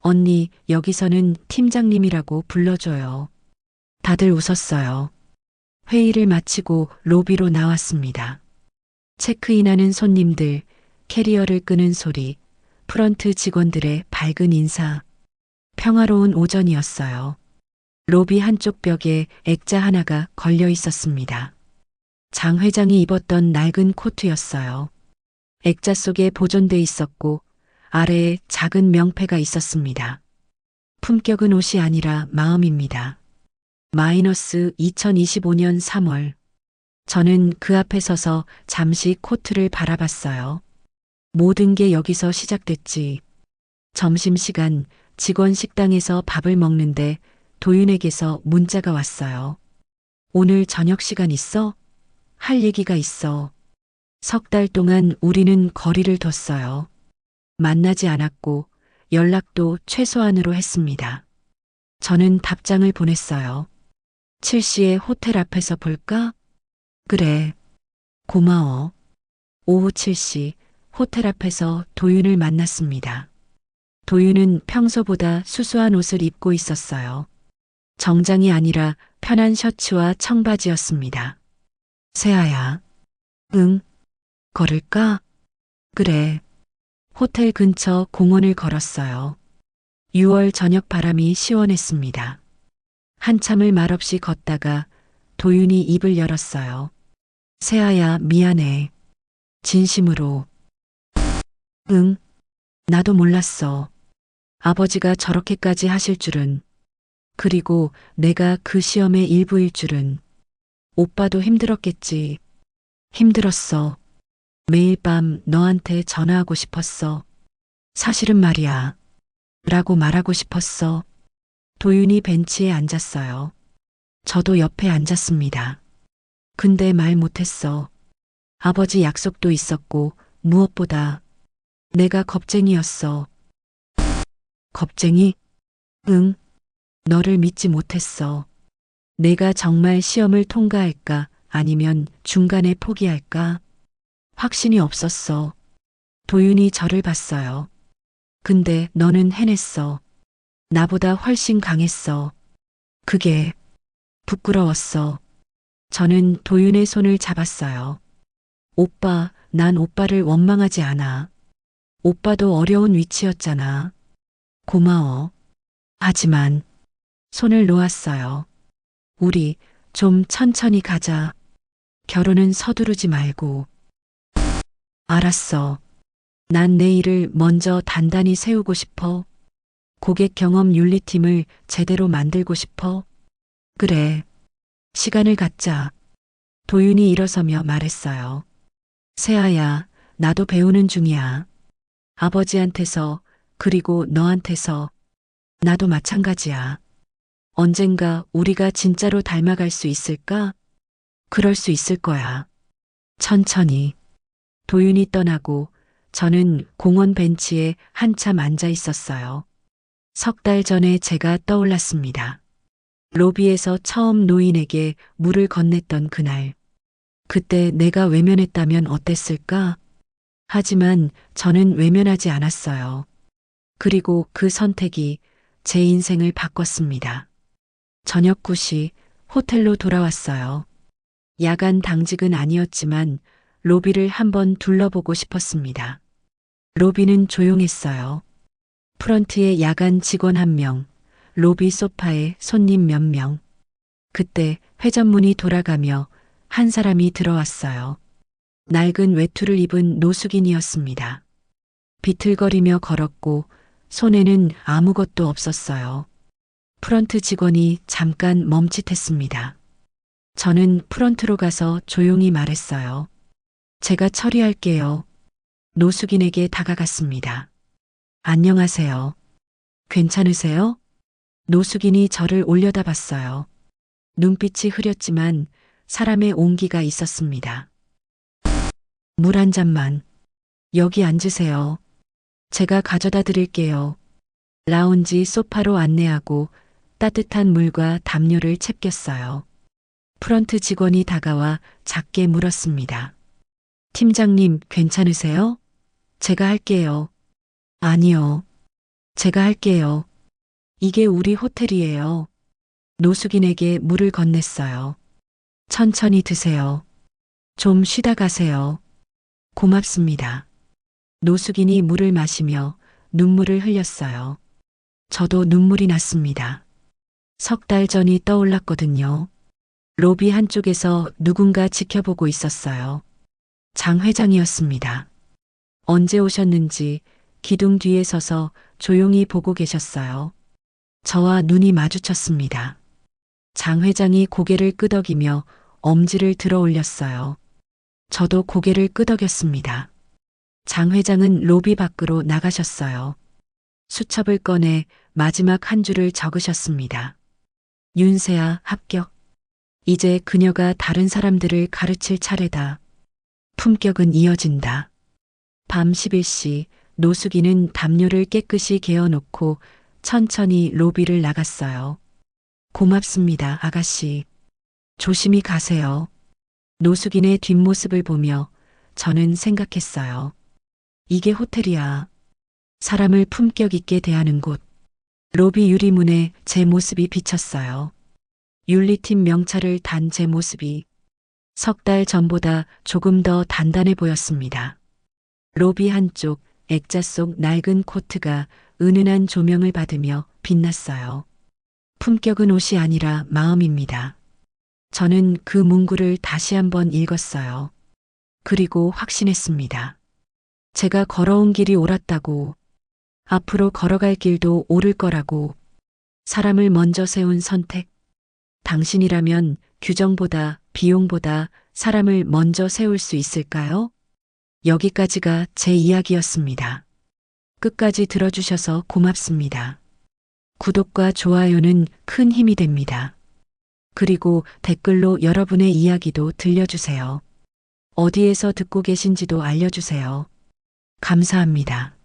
언니, 여기서는 팀장님이라고 불러줘요. 다들 웃었어요. 회의를 마치고 로비로 나왔습니다. 체크인하는 손님들, 캐리어를 끄는 소리, 프런트 직원들의 밝은 인사. 평화로운 오전이었어요. 로비 한쪽 벽에 액자 하나가 걸려 있었습니다. 장 회장이 입었던 낡은 코트였어요. 액자 속에 보존돼 있었고 아래에 작은 명패가 있었습니다. 품격은 옷이 아니라 마음입니다. 마이너스 2025년 3월. 저는 그 앞에 서서 잠시 코트를 바라봤어요. 모든 게 여기서 시작됐지. 점심시간 직원 식당에서 밥을 먹는데 도윤에게서 문자가 왔어요. 오늘 저녁 시간 있어? 할 얘기가 있어. 석 달 동안 우리는 거리를 뒀어요. 만나지 않았고 연락도 최소한으로 했습니다. 저는 답장을 보냈어요. 7시에 호텔 앞에서 볼까? 그래. 고마워. 오후 7시 호텔 앞에서 도윤을 만났습니다. 도윤은 평소보다 수수한 옷을 입고 있었어요. 정장이 아니라 편한 셔츠와 청바지였습니다. 세아야. 응. 걸을까? 그래. 호텔 근처 공원을 걸었어요. 6월 저녁 바람이 시원했습니다. 한참을 말없이 걷다가 도윤이 입을 열었어요. 세아야, 미안해. 진심으로. 응. 나도 몰랐어. 아버지가 저렇게까지 하실 줄은. 그리고 내가 그 시험의 일부일 줄은. 오빠도 힘들었겠지. 힘들었어. 매일 밤 너한테 전화하고 싶었어. 사실은 말이야. 라고 말하고 싶었어. 도윤이 벤치에 앉았어요. 저도 옆에 앉았습니다. 근데 말 못했어. 아버지 약속도 있었고 무엇보다 내가 겁쟁이였어. 겁쟁이? 응. 너를 믿지 못했어. 내가 정말 시험을 통과할까 아니면 중간에 포기할까? 확신이 없었어. 도윤이 저를 봤어요. 근데 너는 해냈어. 나보다 훨씬 강했어. 그게 부끄러웠어. 저는 도윤의 손을 잡았어요. 오빠, 난 오빠를 원망하지 않아. 오빠도 어려운 위치였잖아. 고마워. 하지만 손을 놓았어요. 우리 좀 천천히 가자. 결혼은 서두르지 말고. 알았어. 난 내 일을 먼저 단단히 세우고 싶어. 고객 경험 윤리팀을 제대로 만들고 싶어. 그래. 시간을 갖자. 도윤이 일어서며 말했어요. 세아야, 나도 배우는 중이야. 아버지한테서, 그리고 너한테서. 나도 마찬가지야. 언젠가 우리가 진짜로 닮아갈 수 있을까? 그럴 수 있을 거야. 천천히. 도윤이 떠나고 저는 공원 벤치에 한참 앉아 있었어요. 석 달 전에 제가 떠올랐습니다. 로비에서 처음 노인에게 물을 건넸던 그날. 그때 내가 외면했다면 어땠을까? 하지만 저는 외면하지 않았어요. 그리고 그 선택이 제 인생을 바꿨습니다. 저녁 9시 호텔로 돌아왔어요. 야간 당직은 아니었지만 로비를 한번 둘러보고 싶었습니다. 로비는 조용했어요. 프런트에 야간 직원 1명, 로비 소파에 손님 몇 명. 그때 회전문이 돌아가며 한 사람이 들어왔어요. 낡은 외투를 입은 노숙인이었습니다. 비틀거리며 걸었고 손에는 아무것도 없었어요. 프런트 직원이 잠깐 멈칫했습니다. 저는 프런트로 가서 조용히 말했어요. 제가 처리할게요. 노숙인에게 다가갔습니다. 안녕하세요. 괜찮으세요? 노숙인이 저를 올려다봤어요. 눈빛이 흐렸지만 사람의 온기가 있었습니다. 물 한 잔만. 여기 앉으세요. 제가 가져다 드릴게요. 라운지 소파로 안내하고 따뜻한 물과 담요를 챙겼어요. 프런트 직원이 다가와 작게 물었습니다. 팀장님, 괜찮으세요? 제가 할게요. 아니요. 제가 할게요. 이게 우리 호텔이에요. 노숙인에게 물을 건넸어요. 천천히 드세요. 좀 쉬다 가세요. 고맙습니다. 노숙인이 물을 마시며 눈물을 흘렸어요. 저도 눈물이 났습니다. 3달 전이 떠올랐거든요. 로비 한쪽에서 누군가 지켜보고 있었어요. 장 회장이었습니다. 언제 오셨는지 기둥 뒤에 서서 조용히 보고 계셨어요. 저와 눈이 마주쳤습니다. 장 회장이 고개를 끄덕이며 엄지를 들어 올렸어요. 저도 고개를 끄덕였습니다. 장 회장은 로비 밖으로 나가셨어요. 수첩을 꺼내 마지막 한 줄을 적으셨습니다. 윤세아 합격. 이제 그녀가 다른 사람들을 가르칠 차례다. 품격은 이어진다. 밤 11시 노숙인은 담요를 깨끗이 개어놓고 천천히 로비를 나갔어요. 고맙습니다, 아가씨. 조심히 가세요. 노숙인의 뒷모습을 보며 저는 생각했어요. 이게 호텔이야. 사람을 품격 있게 대하는 곳. 로비 유리문에 제 모습이 비쳤어요. 윤리팀 명찰을 단 제 모습이 3달 전보다 조금 더 단단해 보였습니다. 로비 한쪽 액자 속 낡은 코트가 은은한 조명을 받으며 빛났어요. 품격은 옷이 아니라 마음입니다. 저는 그 문구를 다시 한번 읽었어요. 그리고 확신했습니다. 제가 걸어온 길이 옳았다고, 앞으로 걸어갈 길도 옳을 거라고, 사람을 먼저 세운 선택. 당신이라면 규정보다 비용보다 사람을 먼저 세울 수 있을까요? 여기까지가 제 이야기였습니다. 끝까지 들어주셔서 고맙습니다. 구독과 좋아요는 큰 힘이 됩니다. 그리고 댓글로 여러분의 이야기도 들려주세요. 어디에서 듣고 계신지도 알려주세요. 감사합니다.